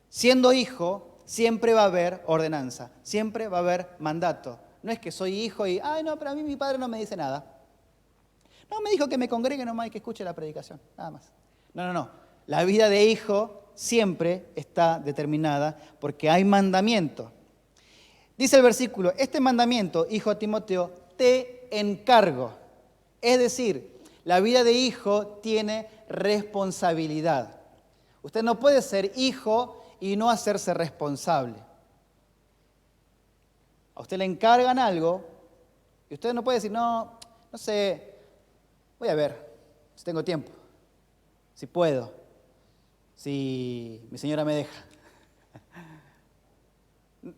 siendo hijo siempre va a haber ordenanza, siempre va a haber mandato. No es que soy hijo y, ay no, pero a mí mi padre no me dice nada. No, me dijo que me congregue nomás y que escuche la predicación, nada más. No. La vida de hijo siempre está determinada porque hay mandamiento. Dice el versículo, este mandamiento, hijo Timoteo, te encargo. Es decir, la vida de hijo tiene responsabilidad. Usted no puede ser hijo y no hacerse responsable. A usted le encargan algo y usted no puede decir, no sé, voy a ver si tengo tiempo, si puedo, si mi señora me deja.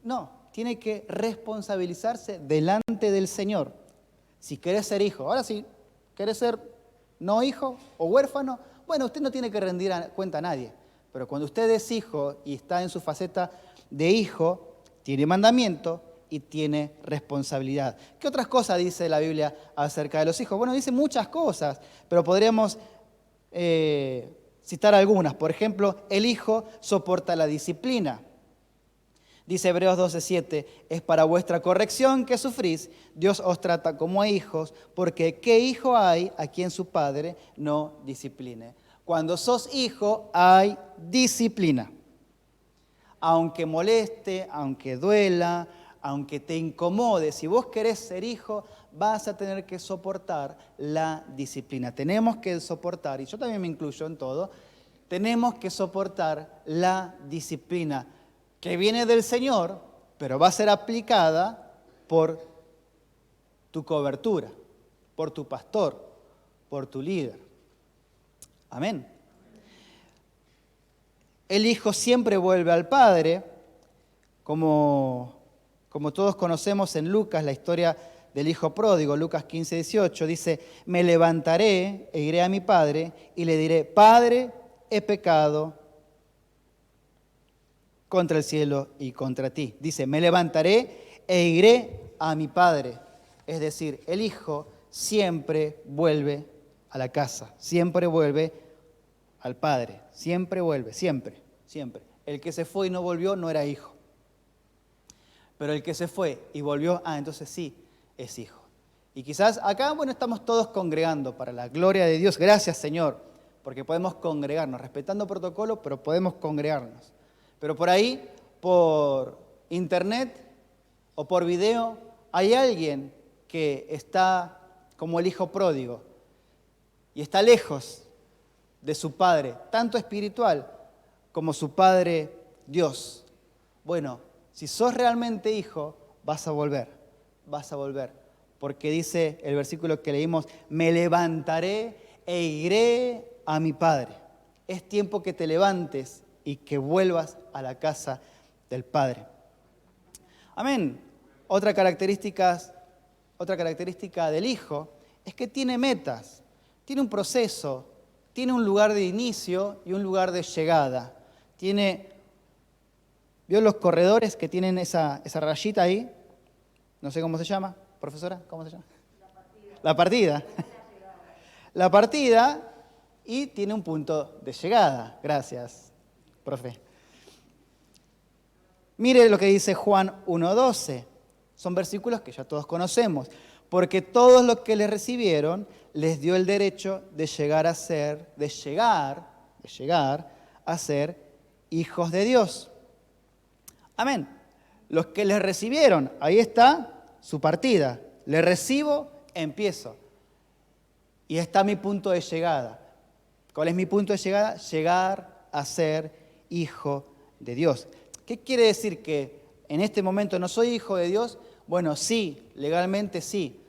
No, tiene que responsabilizarse delante del Señor. Si querés ser hijo, ahora sí, querés ser no hijo o huérfano, bueno, usted no tiene que rendir cuenta a nadie. Pero cuando usted es hijo y está en su faceta de hijo, tiene mandamiento y tiene responsabilidad. ¿Qué otras cosas dice la Biblia acerca de los hijos? Bueno, dice muchas cosas, pero podríamos citar algunas. Por ejemplo, el hijo soporta la disciplina. Dice Hebreos 12:7, es para vuestra corrección que sufrís, Dios os trata como a hijos, porque ¿qué hijo hay a quien su padre no discipline? Cuando sos hijo hay disciplina. Aunque moleste, aunque duela, aunque te incomode, si vos querés ser hijo, vas a tener que soportar la disciplina. Tenemos que soportar, y yo también me incluyo en todo, tenemos que soportar la disciplina que viene del Señor, pero va a ser aplicada por tu cobertura, por tu pastor, por tu líder. Amén. El hijo siempre vuelve al padre, como todos conocemos en Lucas, la historia del hijo pródigo, Lucas 15:18, dice, me levantaré e iré a mi padre y le diré, Padre, he pecado contra el cielo y contra ti. Dice, me levantaré e iré a mi padre. Es decir, el hijo siempre vuelve a la casa, siempre vuelve al padre, siempre vuelve, siempre. El que se fue y no volvió no era hijo. Pero el que se fue y volvió, entonces sí, es hijo. Y quizás acá, estamos todos congregando para la gloria de Dios. Gracias, Señor, porque podemos congregarnos, respetando protocolo, pero podemos congregarnos. Pero por ahí, por internet o por video, hay alguien que está como el hijo pródigo y está lejos de su padre, tanto espiritual como su padre Dios. Bueno, si sos realmente hijo, vas a volver, porque dice el versículo que leímos, me levantaré e iré a mi padre. Es tiempo que te levantes y que vuelvas a la casa del Padre. Amén. Otra característica del hijo es que tiene metas, tiene un proceso, tiene un lugar de inicio y un lugar de llegada. ¿Vio los corredores que tienen esa rayita ahí? No sé cómo se llama, profesora, ¿cómo se llama? La partida. La partida y tiene un punto de llegada. Gracias, profe. Mire lo que dice Juan 1:12. Son versículos que ya todos conocemos. Porque todos los que le recibieron les dio el derecho de llegar a ser hijos de Dios. Amén. Los que les recibieron, ahí está su partida. Le recibo, empiezo. Y está mi punto de llegada. ¿Cuál es mi punto de llegada? Llegar a ser hijo de Dios. ¿Qué quiere decir? ¿Que en este momento no soy hijo de Dios? Bueno, sí, legalmente sí.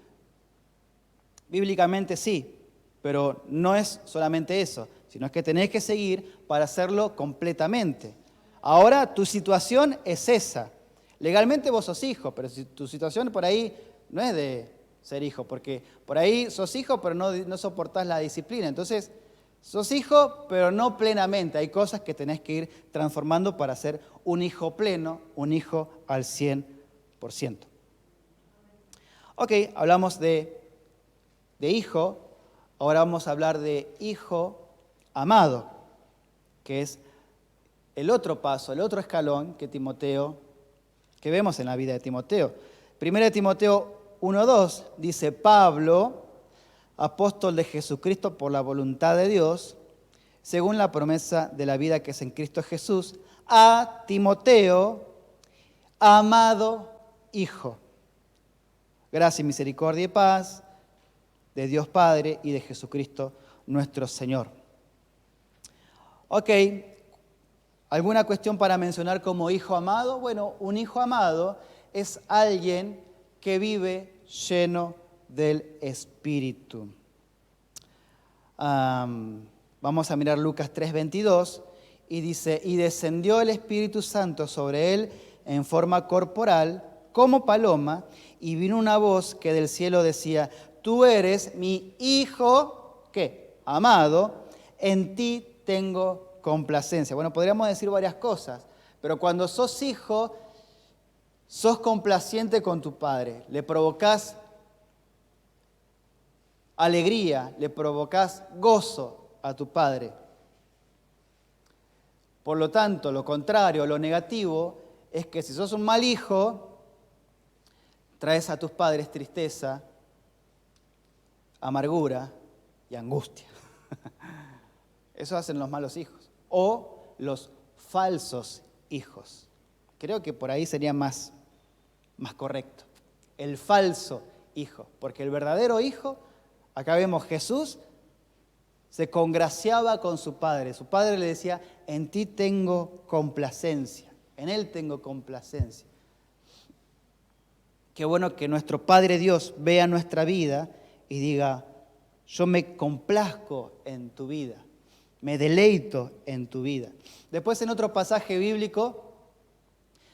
Bíblicamente sí. Pero no es solamente eso, sino que tenés que seguir para hacerlo completamente. Ahora tu situación es esa. Legalmente vos sos hijo, pero si tu situación por ahí no es de ser hijo, porque por ahí sos hijo, pero no soportás la disciplina. Entonces, sos hijo, pero no plenamente. Hay cosas que tenés que ir transformando para ser un hijo pleno, un hijo al 100%. Ok, hablamos de hijo, ahora vamos a hablar de hijo amado, que es el otro paso, el otro escalón que vemos en la vida de Timoteo. 1 Timoteo 1:2 dice: Pablo, apóstol de Jesucristo por la voluntad de Dios, según la promesa de la vida que es en Cristo Jesús, a Timoteo, amado hijo. Gracia y misericordia y paz de Dios Padre y de Jesucristo nuestro Señor. Ok, ¿alguna cuestión para mencionar como hijo amado? Bueno, un hijo amado es alguien que vive lleno del Espíritu. Vamos a mirar Lucas 3:22 y dice: y descendió el Espíritu Santo sobre él en forma corporal como paloma, y vino una voz que del cielo decía: tú eres mi hijo, ¿qué? Amado, en ti tengo complacencia. Bueno, podríamos decir varias cosas, pero cuando sos hijo, sos complaciente con tu padre, le provocás alegría, le provocás gozo a tu padre. Por lo tanto, lo contrario, lo negativo, es que si sos un mal hijo, traes a tus padres tristeza, amargura y angustia. Eso hacen los malos hijos. O los falsos hijos. Creo que por ahí sería más correcto. El falso hijo. Porque el verdadero hijo, acá vemos Jesús, se congraciaba con su padre. Su padre le decía: en ti tengo complacencia. En él tengo complacencia. Qué bueno que nuestro Padre Dios vea nuestra vida y diga: yo me complazco en tu vida, me deleito en tu vida. Después, en otro pasaje bíblico,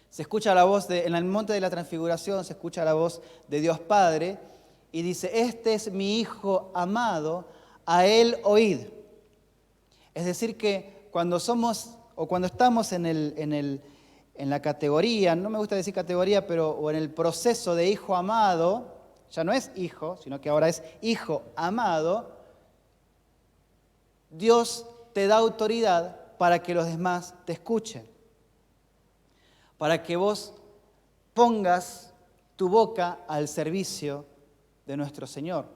se escucha la voz en el monte de la transfiguración, se escucha la voz de Dios Padre y dice: este es mi Hijo amado, a él oíd. Es decir que cuando estamos en la categoría, no me gusta decir categoría, o en el proceso de hijo amado, ya no es hijo, sino que ahora es hijo amado, Dios te da autoridad para que los demás te escuchen, para que vos pongas tu boca al servicio de nuestro Señor.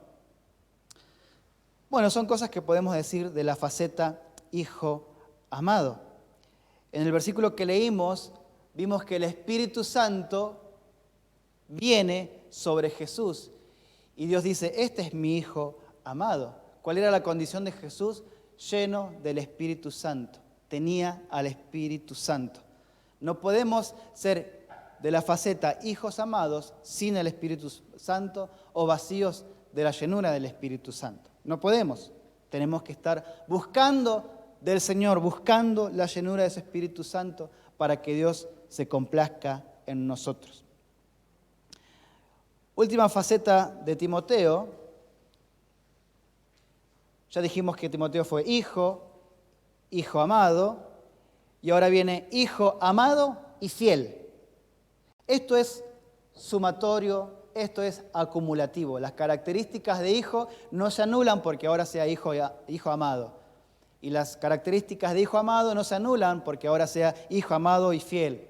Bueno, son cosas que podemos decir de la faceta hijo amado. En el versículo que leímos, vimos que el Espíritu Santo viene sobre Jesús. Y Dios dice: este es mi Hijo amado. ¿Cuál era la condición de Jesús? Lleno del Espíritu Santo. Tenía al Espíritu Santo. No podemos ser de la faceta hijos amados sin el Espíritu Santo o vacíos de la llenura del Espíritu Santo. No podemos. Tenemos que estar buscando del Señor, buscando la llenura de su Espíritu Santo para que Dios se complazca en nosotros. Última faceta de Timoteo. Ya dijimos que Timoteo fue hijo amado, y ahora viene hijo amado y fiel. Esto es sumatorio, esto es acumulativo. Las características de hijo no se anulan porque ahora sea hijo amado. Y las características de hijo amado no se anulan porque ahora sea hijo amado y fiel,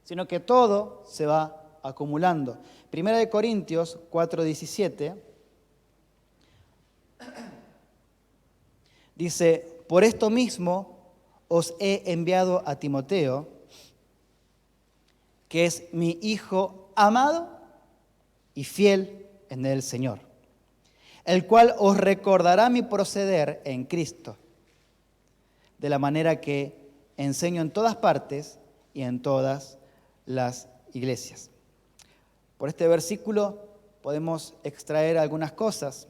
sino que todo se va acumulando. Primera de Corintios 4:17 dice: por esto mismo os he enviado a Timoteo, que es mi hijo amado y fiel en el Señor, el cual os recordará mi proceder en Cristo, de la manera que enseño en todas partes y en todas las iglesias. Por este versículo podemos extraer algunas cosas.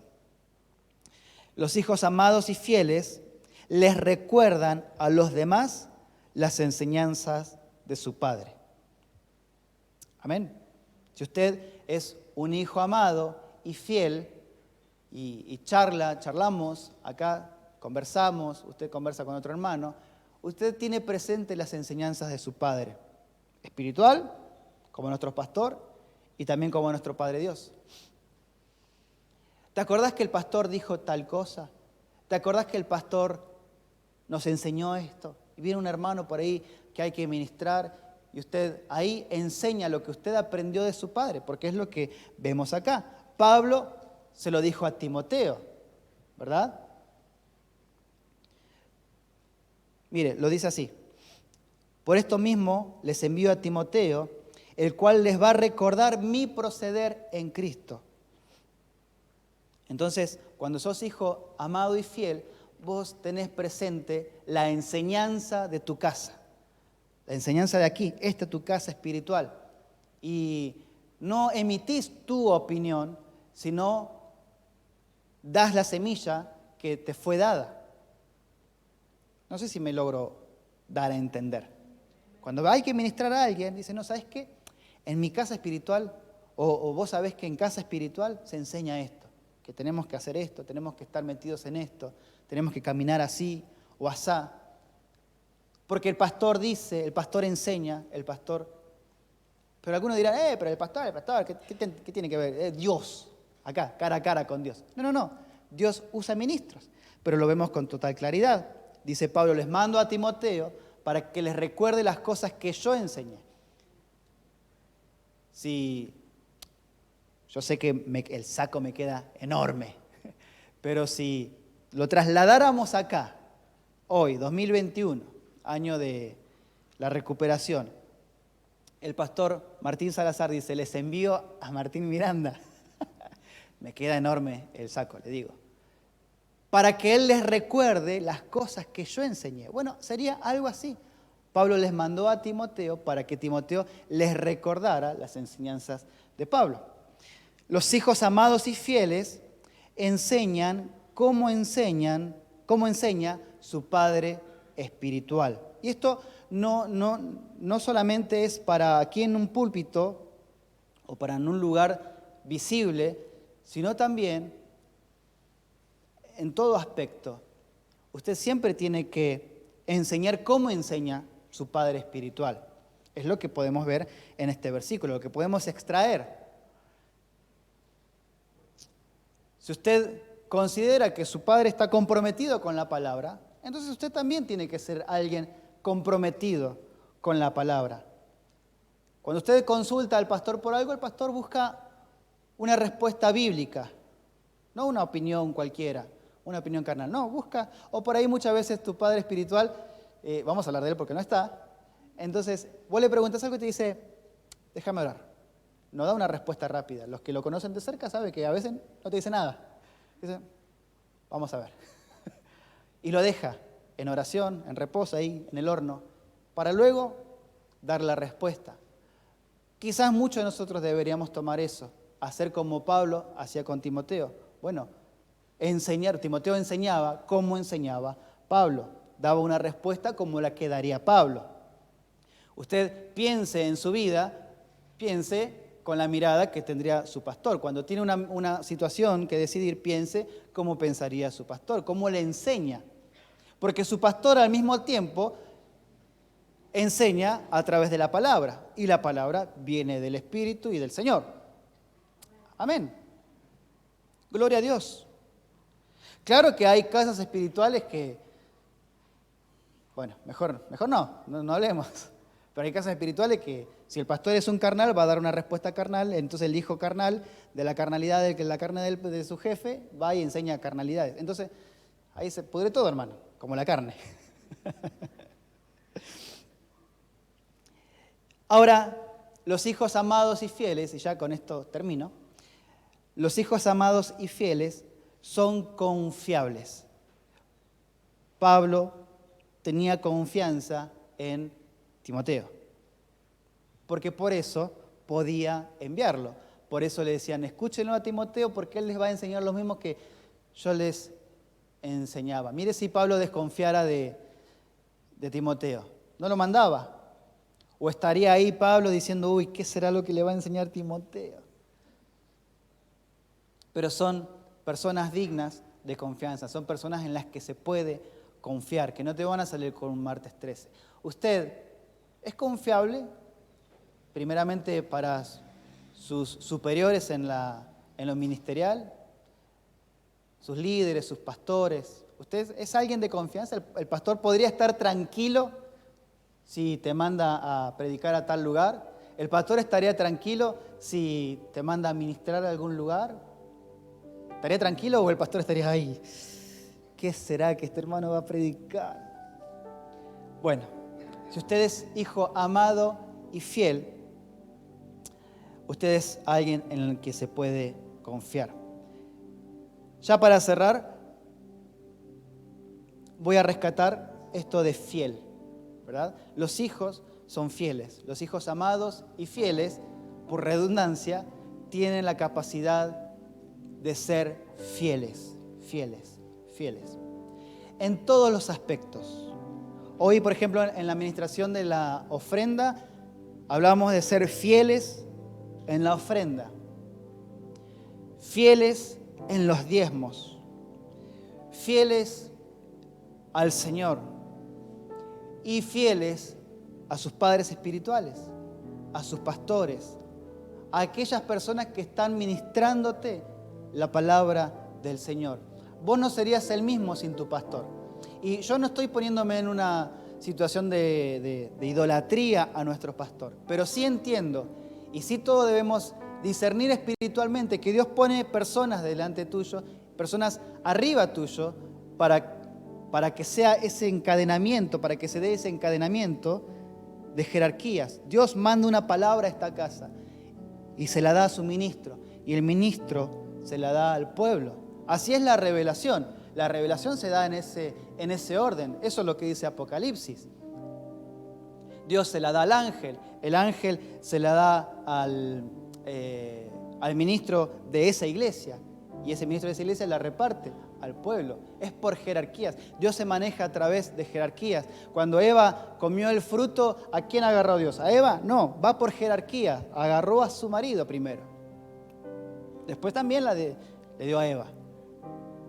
Los hijos amados y fieles les recuerdan a los demás las enseñanzas de su Padre. Amén. Si usted es un hijo amado y fiel y charlamos acá, conversamos, usted conversa con otro hermano, usted tiene presente las enseñanzas de su Padre espiritual, como nuestro pastor, y también como nuestro Padre Dios. ¿Te acordás que el pastor dijo tal cosa? ¿Te acordás que el pastor nos enseñó esto? Y viene un hermano por ahí que hay que ministrar y usted ahí enseña lo que usted aprendió de su padre, porque es lo que vemos acá. Pablo se lo dijo a Timoteo, ¿verdad? Mire, lo dice así: por esto mismo les envío a Timoteo, el cual les va a recordar mi proceder en Cristo. Entonces, cuando sos hijo amado y fiel, vos tenés presente la enseñanza de tu casa. La enseñanza de aquí, esta es tu casa espiritual. Y no emitís tu opinión, sino das la semilla que te fue dada. No sé si me logro dar a entender. Cuando hay que ministrar a alguien, dice, no, ¿sabes qué? En mi casa espiritual, o vos sabés que en casa espiritual se enseña esto, que tenemos que hacer esto, tenemos que estar metidos en esto, tenemos que caminar así o asá. Porque el pastor dice, el pastor enseña, el pastor... Pero algunos dirán, pero el pastor, ¿qué tiene que ver? Dios, acá, cara a cara con Dios. No, Dios usa ministros, pero lo vemos con total claridad. Dice Pablo, les mando a Timoteo para que les recuerde las cosas que yo enseñé. Si yo sé que el saco me queda enorme, pero si lo trasladáramos acá, hoy, 2021, año de la recuperación, el pastor Martín Salazar dice, les envío a Martín Miranda. Me queda enorme el saco, le digo. Para que él les recuerde las cosas que yo enseñé. Bueno, sería algo así. Pablo les mandó a Timoteo para que Timoteo les recordara las enseñanzas de Pablo. Los hijos amados y fieles enseñan cómo enseña su padre espiritual. Y esto no solamente es para aquí en un púlpito o para en un lugar visible, sino también en todo aspecto. Usted siempre tiene que enseñar cómo enseña su padre espiritual. Es lo que podemos ver en este versículo, lo que podemos extraer. Si usted considera que su padre está comprometido con la palabra, entonces usted también tiene que ser alguien comprometido con la palabra. Cuando usted consulta al pastor por algo, el pastor busca una respuesta bíblica, no una opinión cualquiera, una opinión carnal. No, busca, o por ahí muchas veces tu padre espiritual, vamos a hablar de él porque no está, entonces vos le preguntas algo y te dice, déjame orar. No da una respuesta rápida. Los que lo conocen de cerca saben que a veces no te dice nada. Dice, vamos a ver. Y lo deja en oración, en reposo ahí, en el horno, para luego dar la respuesta. Quizás muchos de nosotros deberíamos tomar eso, hacer como Pablo hacía con Timoteo. Bueno, Timoteo enseñaba como enseñaba Pablo, daba una respuesta como la que daría Pablo. Usted piense en su vida, piense con la mirada que tendría su pastor. Cuando tiene una situación que decidir, piense cómo pensaría su pastor, cómo le enseña. Porque su pastor al mismo tiempo enseña a través de la palabra, y la palabra viene del Espíritu y del Señor. Amén. Gloria a Dios. Claro que hay casas espirituales que, bueno, mejor no hablemos. Pero hay casas espirituales que si el pastor es un carnal, va a dar una respuesta carnal, entonces el hijo carnal, de la carnalidad de la carne de su jefe, va y enseña carnalidades. Entonces, ahí se pudre todo, hermano, como la carne. Ahora, los hijos amados y fieles, y ya con esto termino, los hijos amados y fieles son confiables. Pablo tenía confianza en Timoteo, porque por eso podía enviarlo. Por eso le decían, escúchenlo a Timoteo porque él les va a enseñar lo mismo que yo les enseñaba. Mire si Pablo desconfiara de Timoteo. No lo mandaba. O estaría ahí Pablo diciendo, uy, ¿qué será lo que le va a enseñar Timoteo? Pero son personas dignas de confianza, son personas en las que se puede confiar, que no te van a salir con un martes 13. ¿Usted es confiable? Primeramente para sus superiores en lo ministerial, sus líderes, sus pastores. ¿Usted es alguien de confianza? ¿El pastor podría estar tranquilo si te manda a predicar a tal lugar? ¿El pastor estaría tranquilo si te manda a ministrar a algún lugar? ¿Estaría tranquilo o el pastor estaría ahí? ¿Qué será que este hermano va a predicar? Bueno, si usted es hijo amado y fiel, usted es alguien en el que se puede confiar. Ya para cerrar, voy a rescatar esto de fiel, ¿verdad? Los hijos son fieles. Los hijos amados y fieles, por redundancia, tienen la capacidad de ser fieles. En todos los aspectos. Hoy, por ejemplo, en la administración de la ofrenda, hablamos de ser fieles en la ofrenda, fieles en los diezmos, fieles al Señor y fieles a sus padres espirituales, a sus pastores, a aquellas personas que están ministrándote la palabra del Señor. Vos no serías el mismo sin tu pastor. Y yo no estoy poniéndome en una situación de idolatría a nuestro pastor, pero sí entiendo, y sí todos debemos discernir espiritualmente que Dios pone personas delante tuyo, personas arriba tuyo, para que sea ese encadenamiento, para que se dé ese encadenamiento de jerarquías. Dios manda una palabra a esta casa y se la da a su ministro, y el ministro se la da al pueblo. Así es la revelación. La revelación se da en ese orden. Eso es lo que dice Apocalipsis. Dios se la da al ángel. El ángel se la da al ministro de esa iglesia. Y ese ministro de esa iglesia la reparte al pueblo. Es por jerarquías. Dios se maneja a través de jerarquías. Cuando Eva comió el fruto, ¿a quién agarró Dios? ¿A Eva? No, va por jerarquía. Agarró a su marido primero. Después también le dio a Eva.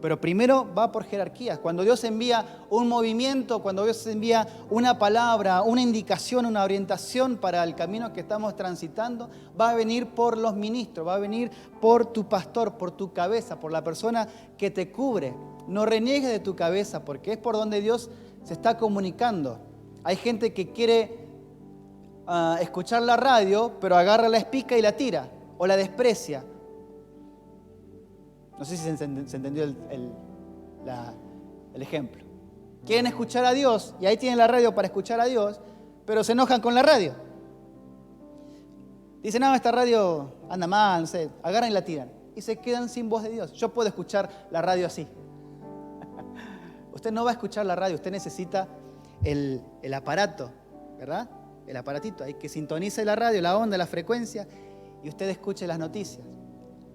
Pero primero va por jerarquías. Cuando Dios envía un movimiento, cuando Dios envía una palabra, una indicación, una orientación para el camino que estamos transitando, va a venir por los ministros, va a venir por tu pastor, por tu cabeza, por la persona que te cubre. No reniegues de tu cabeza porque es por donde Dios se está comunicando. Hay gente que quiere escuchar la radio, pero agarra la espica y la tira o la desprecia. No sé si se entendió el ejemplo. Quieren escuchar a Dios y ahí tienen la radio para escuchar a Dios, pero se enojan con la radio. Dicen, no, esta radio anda mal, no sé, agarran y la tiran. Y se quedan sin voz de Dios. Yo puedo escuchar la radio así. Usted no va a escuchar la radio, usted necesita el aparato, ¿verdad? El aparatito, hay que sintonice la radio, la onda, la frecuencia, y usted escuche las noticias.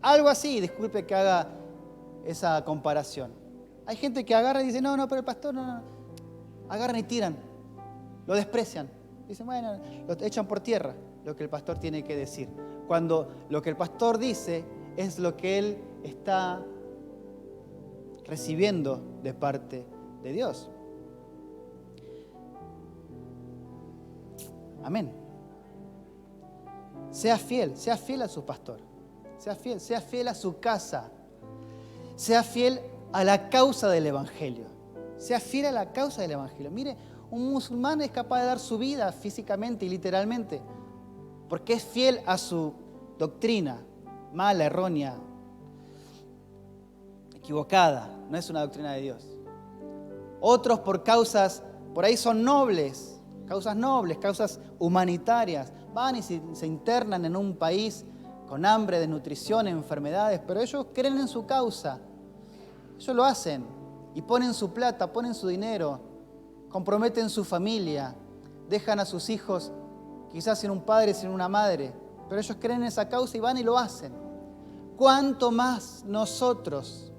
Algo así, disculpe que haga esa comparación. Hay gente que agarra y dice, no, pero el pastor no. Agarran y tiran, lo desprecian. Dicen, bueno, lo echan por tierra lo que el pastor tiene que decir. cuando lo que el pastor dice es lo que él está recibiendo de parte de Dios. Amén. Sea fiel a su pastor, sea fiel a su casa, sea fiel a la causa del Evangelio, sea fiel a la causa del Evangelio. Mire, un musulmán es capaz de dar su vida físicamente y literalmente porque es fiel a su doctrina, mala, errónea, equivocada, no es una doctrina de Dios. Otros por causas, por ahí son nobles, causas humanitarias, van y se internan en un país con hambre, desnutrición, enfermedades, pero ellos creen en su causa, ellos lo hacen y ponen su plata, ponen su dinero, comprometen su familia, dejan a sus hijos quizás sin un padre, sin una madre, pero ellos creen en esa causa y van y lo hacen. ¿Cuánto más nosotros,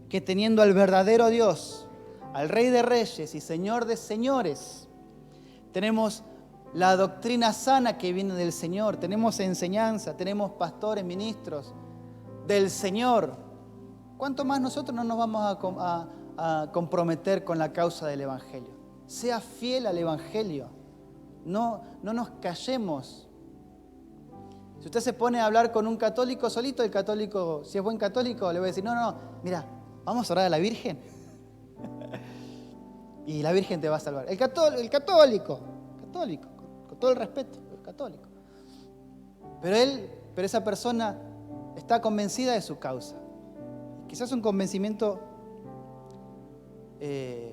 que teniendo al verdadero Dios, al Rey de Reyes y Señor de Señores, tenemos la doctrina sana que viene del Señor, tenemos enseñanza, tenemos pastores, ministros del Señor? ¿Cuánto más nosotros no nos vamos a comprometer con la causa del Evangelio? Sea fiel al Evangelio, no nos callemos. Si usted se pone a hablar con un católico solito, el católico, si es buen católico, le va a decir, no, mira, vamos a orar a la Virgen y la Virgen te va a salvar. El católico, con todo el respeto, el católico. Pero esa persona está convencida de su causa. Quizás un convencimiento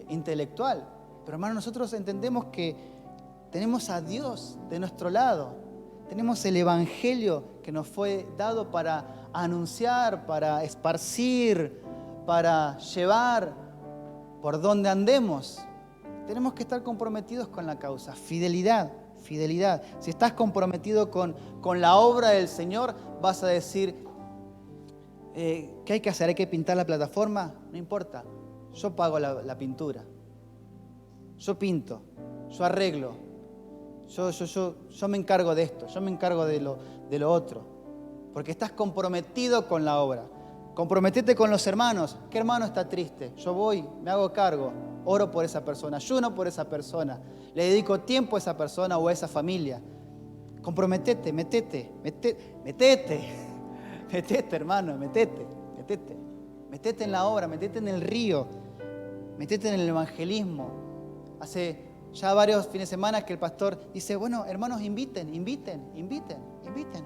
intelectual, pero hermano, nosotros entendemos que tenemos a Dios de nuestro lado. Tenemos el Evangelio que nos fue dado para anunciar, para esparcir, para llevar por donde andemos. Tenemos que estar comprometidos con la causa. Fidelidad. Si estás comprometido con la obra del Señor, vas a decir, ¿qué hay que hacer? ¿Hay que pintar la plataforma? No importa. Yo pago la pintura. Yo pinto. Yo arreglo. Yo me encargo de esto, yo me encargo de lo otro, porque estás comprometido con la obra. Comprometete con los hermanos. ¿Qué hermano está triste? Yo voy, me hago cargo, oro por esa persona, ayuno por esa persona, le dedico tiempo a esa persona o a esa familia. Comprometete, metete, hermano, metete en la obra, metete en el río, metete en el evangelismo. Hace ya varios fines de semana que el pastor dice, bueno, hermanos, inviten.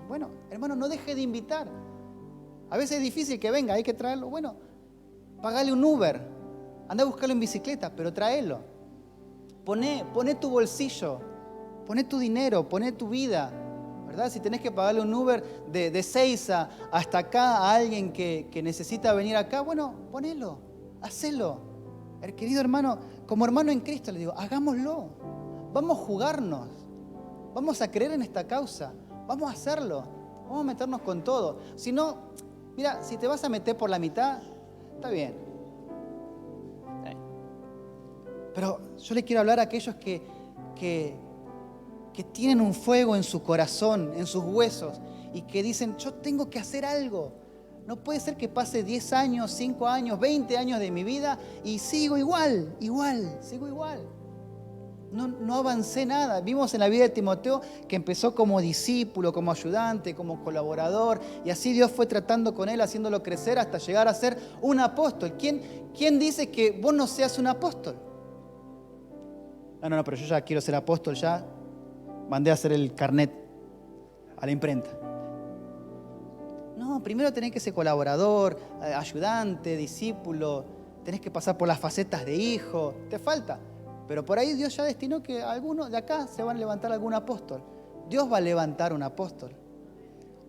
Bueno, hermano, no deje de invitar. A veces es difícil que venga, hay que traerlo. Bueno, pagale un Uber, anda a buscarlo en bicicleta, pero tráelo. Poné tu bolsillo, poné tu dinero, poné tu vida, ¿verdad? Si tenés que pagarle un Uber de Seiza hasta acá a alguien que necesita venir acá, bueno, ponelo, hacelo. El querido hermano, como hermano en Cristo le digo, hagámoslo. Vamos a jugarnos. Vamos a creer en esta causa. Vamos a hacerlo. Vamos a meternos con todo. Si no, mira, si te vas a meter por la mitad, está bien. Pero yo le quiero hablar a aquellos que tienen un fuego en su corazón, en sus huesos, y que dicen, yo tengo que hacer algo. No puede ser que pase 10 años, 5 años, 20 años de mi vida y sigo igual. No avancé nada. Vimos en la vida de Timoteo que empezó como discípulo, como ayudante, como colaborador, y así Dios fue tratando con él, haciéndolo crecer hasta llegar a ser un apóstol. ¿Quién dice que vos no seas un apóstol? No, pero yo ya quiero ser apóstol, ya mandé a hacer el carnet a la imprenta. No, primero tenés que ser colaborador, ayudante, discípulo, tenés que pasar por las facetas de hijo, te falta. Pero por ahí Dios ya destinó que algunos de acá se van a levantar algún apóstol. Dios va a levantar un apóstol.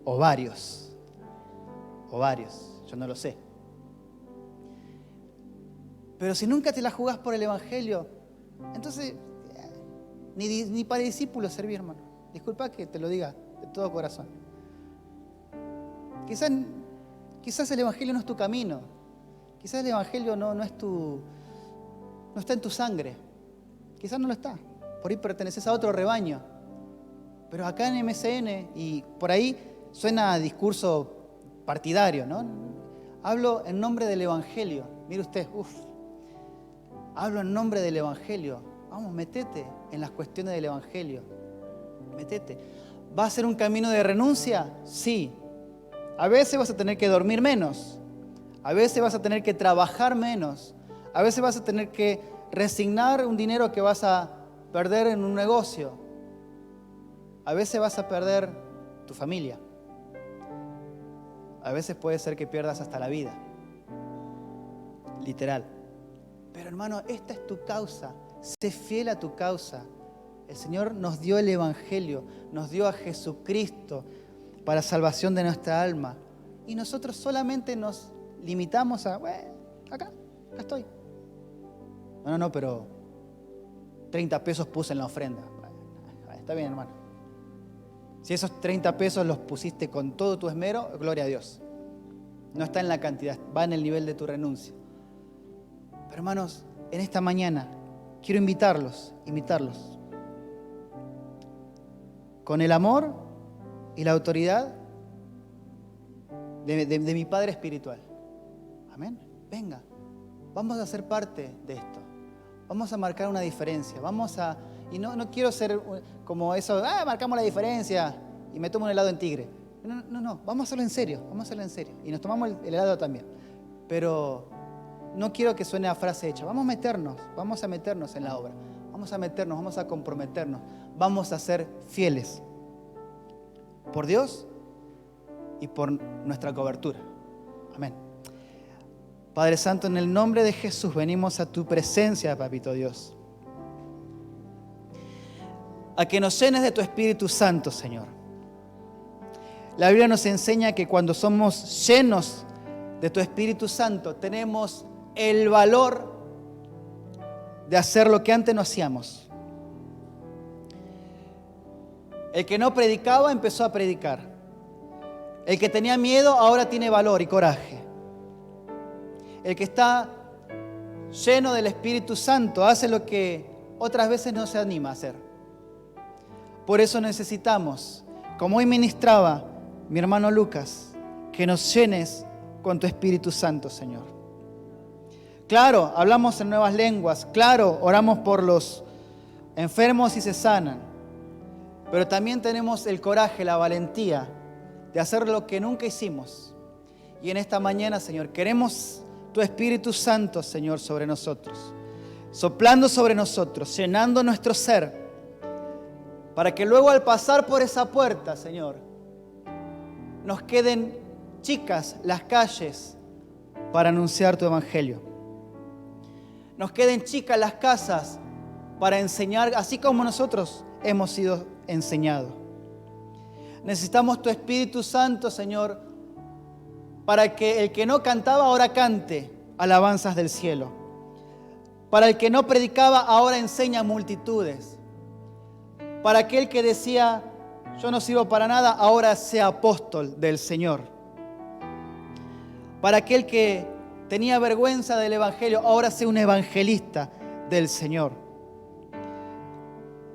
O varios, yo no lo sé. Pero si nunca te la jugás por el Evangelio, entonces ni para discípulos serví, hermano. Disculpa que te lo diga de todo corazón. Quizás el Evangelio no es tu camino. Quizás el Evangelio no está en tu sangre. Quizás no lo está. Por ahí perteneces a otro rebaño. Pero acá en MCN y por ahí suena a discurso partidario, ¿no? Hablo en nombre del Evangelio. Mire usted, hablo en nombre del Evangelio. Vamos, metete en las cuestiones del Evangelio. Metete. ¿Va a ser un camino de renuncia? Sí. A veces vas a tener que dormir menos. A veces vas a tener que trabajar menos. A veces vas a tener que resignar un dinero que vas a perder en un negocio. A veces vas a perder tu familia. A veces puede ser que pierdas hasta la vida. Literal. Pero hermano, esta es tu causa. Sé fiel a tu causa. El Señor nos dio el Evangelio, nos dio a Jesucristo para salvación de nuestra alma. Y nosotros solamente nos limitamos a, acá estoy. No, pero 30 pesos puse en la ofrenda. Está bien, hermano. Si esos 30 pesos los pusiste con todo tu esmero, gloria a Dios. No está en la cantidad, va en el nivel de tu renuncia. Pero hermanos, en esta mañana quiero invitarlos. Con el amor y la autoridad de mi Padre Espiritual. Amén. Venga, vamos a ser parte de esto. Vamos a marcar una diferencia. Y no quiero ser como eso, marcamos la diferencia y me tomo un helado en Tigre. No, vamos a hacerlo en serio, Y nos tomamos el helado también. Pero no quiero que suene a frase hecha. Vamos a meternos en la obra. Vamos a comprometernos. Vamos a ser fieles por Dios y por nuestra cobertura. Amén. Padre Santo, en el nombre de Jesús venimos a tu presencia, Papito Dios. A que nos llenes de tu Espíritu Santo, Señor. La Biblia nos enseña que cuando somos llenos de tu Espíritu Santo, tenemos el valor de hacer lo que antes no hacíamos. El que no predicaba empezó a predicar. El que tenía miedo ahora tiene valor y coraje. El que está lleno del Espíritu Santo hace lo que otras veces no se anima a hacer. Por eso necesitamos, como hoy ministraba mi hermano Lucas, que nos llenes con tu Espíritu Santo, Señor. Claro, hablamos en nuevas lenguas. Claro, oramos por los enfermos y se sanan. Pero también tenemos el coraje, la valentía de hacer lo que nunca hicimos. Y en esta mañana, Señor, queremos tu Espíritu Santo, Señor, sobre nosotros. Soplando sobre nosotros, llenando nuestro ser. Para que luego al pasar por esa puerta, Señor, nos queden chicas las calles para anunciar tu Evangelio. Nos queden chicas las casas para enseñar, así como nosotros hemos sido enseñados. Necesitamos tu Espíritu Santo, Señor, para que el que no cantaba ahora cante alabanzas del cielo. Para el que no predicaba ahora enseña multitudes. Para aquel que decía, yo no sirvo para nada, ahora sea apóstol del Señor. Para aquel que tenía vergüenza del Evangelio, ahora sea un evangelista del Señor.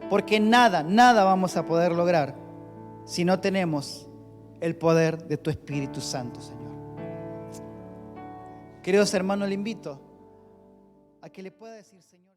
Porque nada vamos a poder lograr si no tenemos el poder de tu Espíritu Santo, Señor. Queridos hermanos, le invito a que le pueda decir, Señor.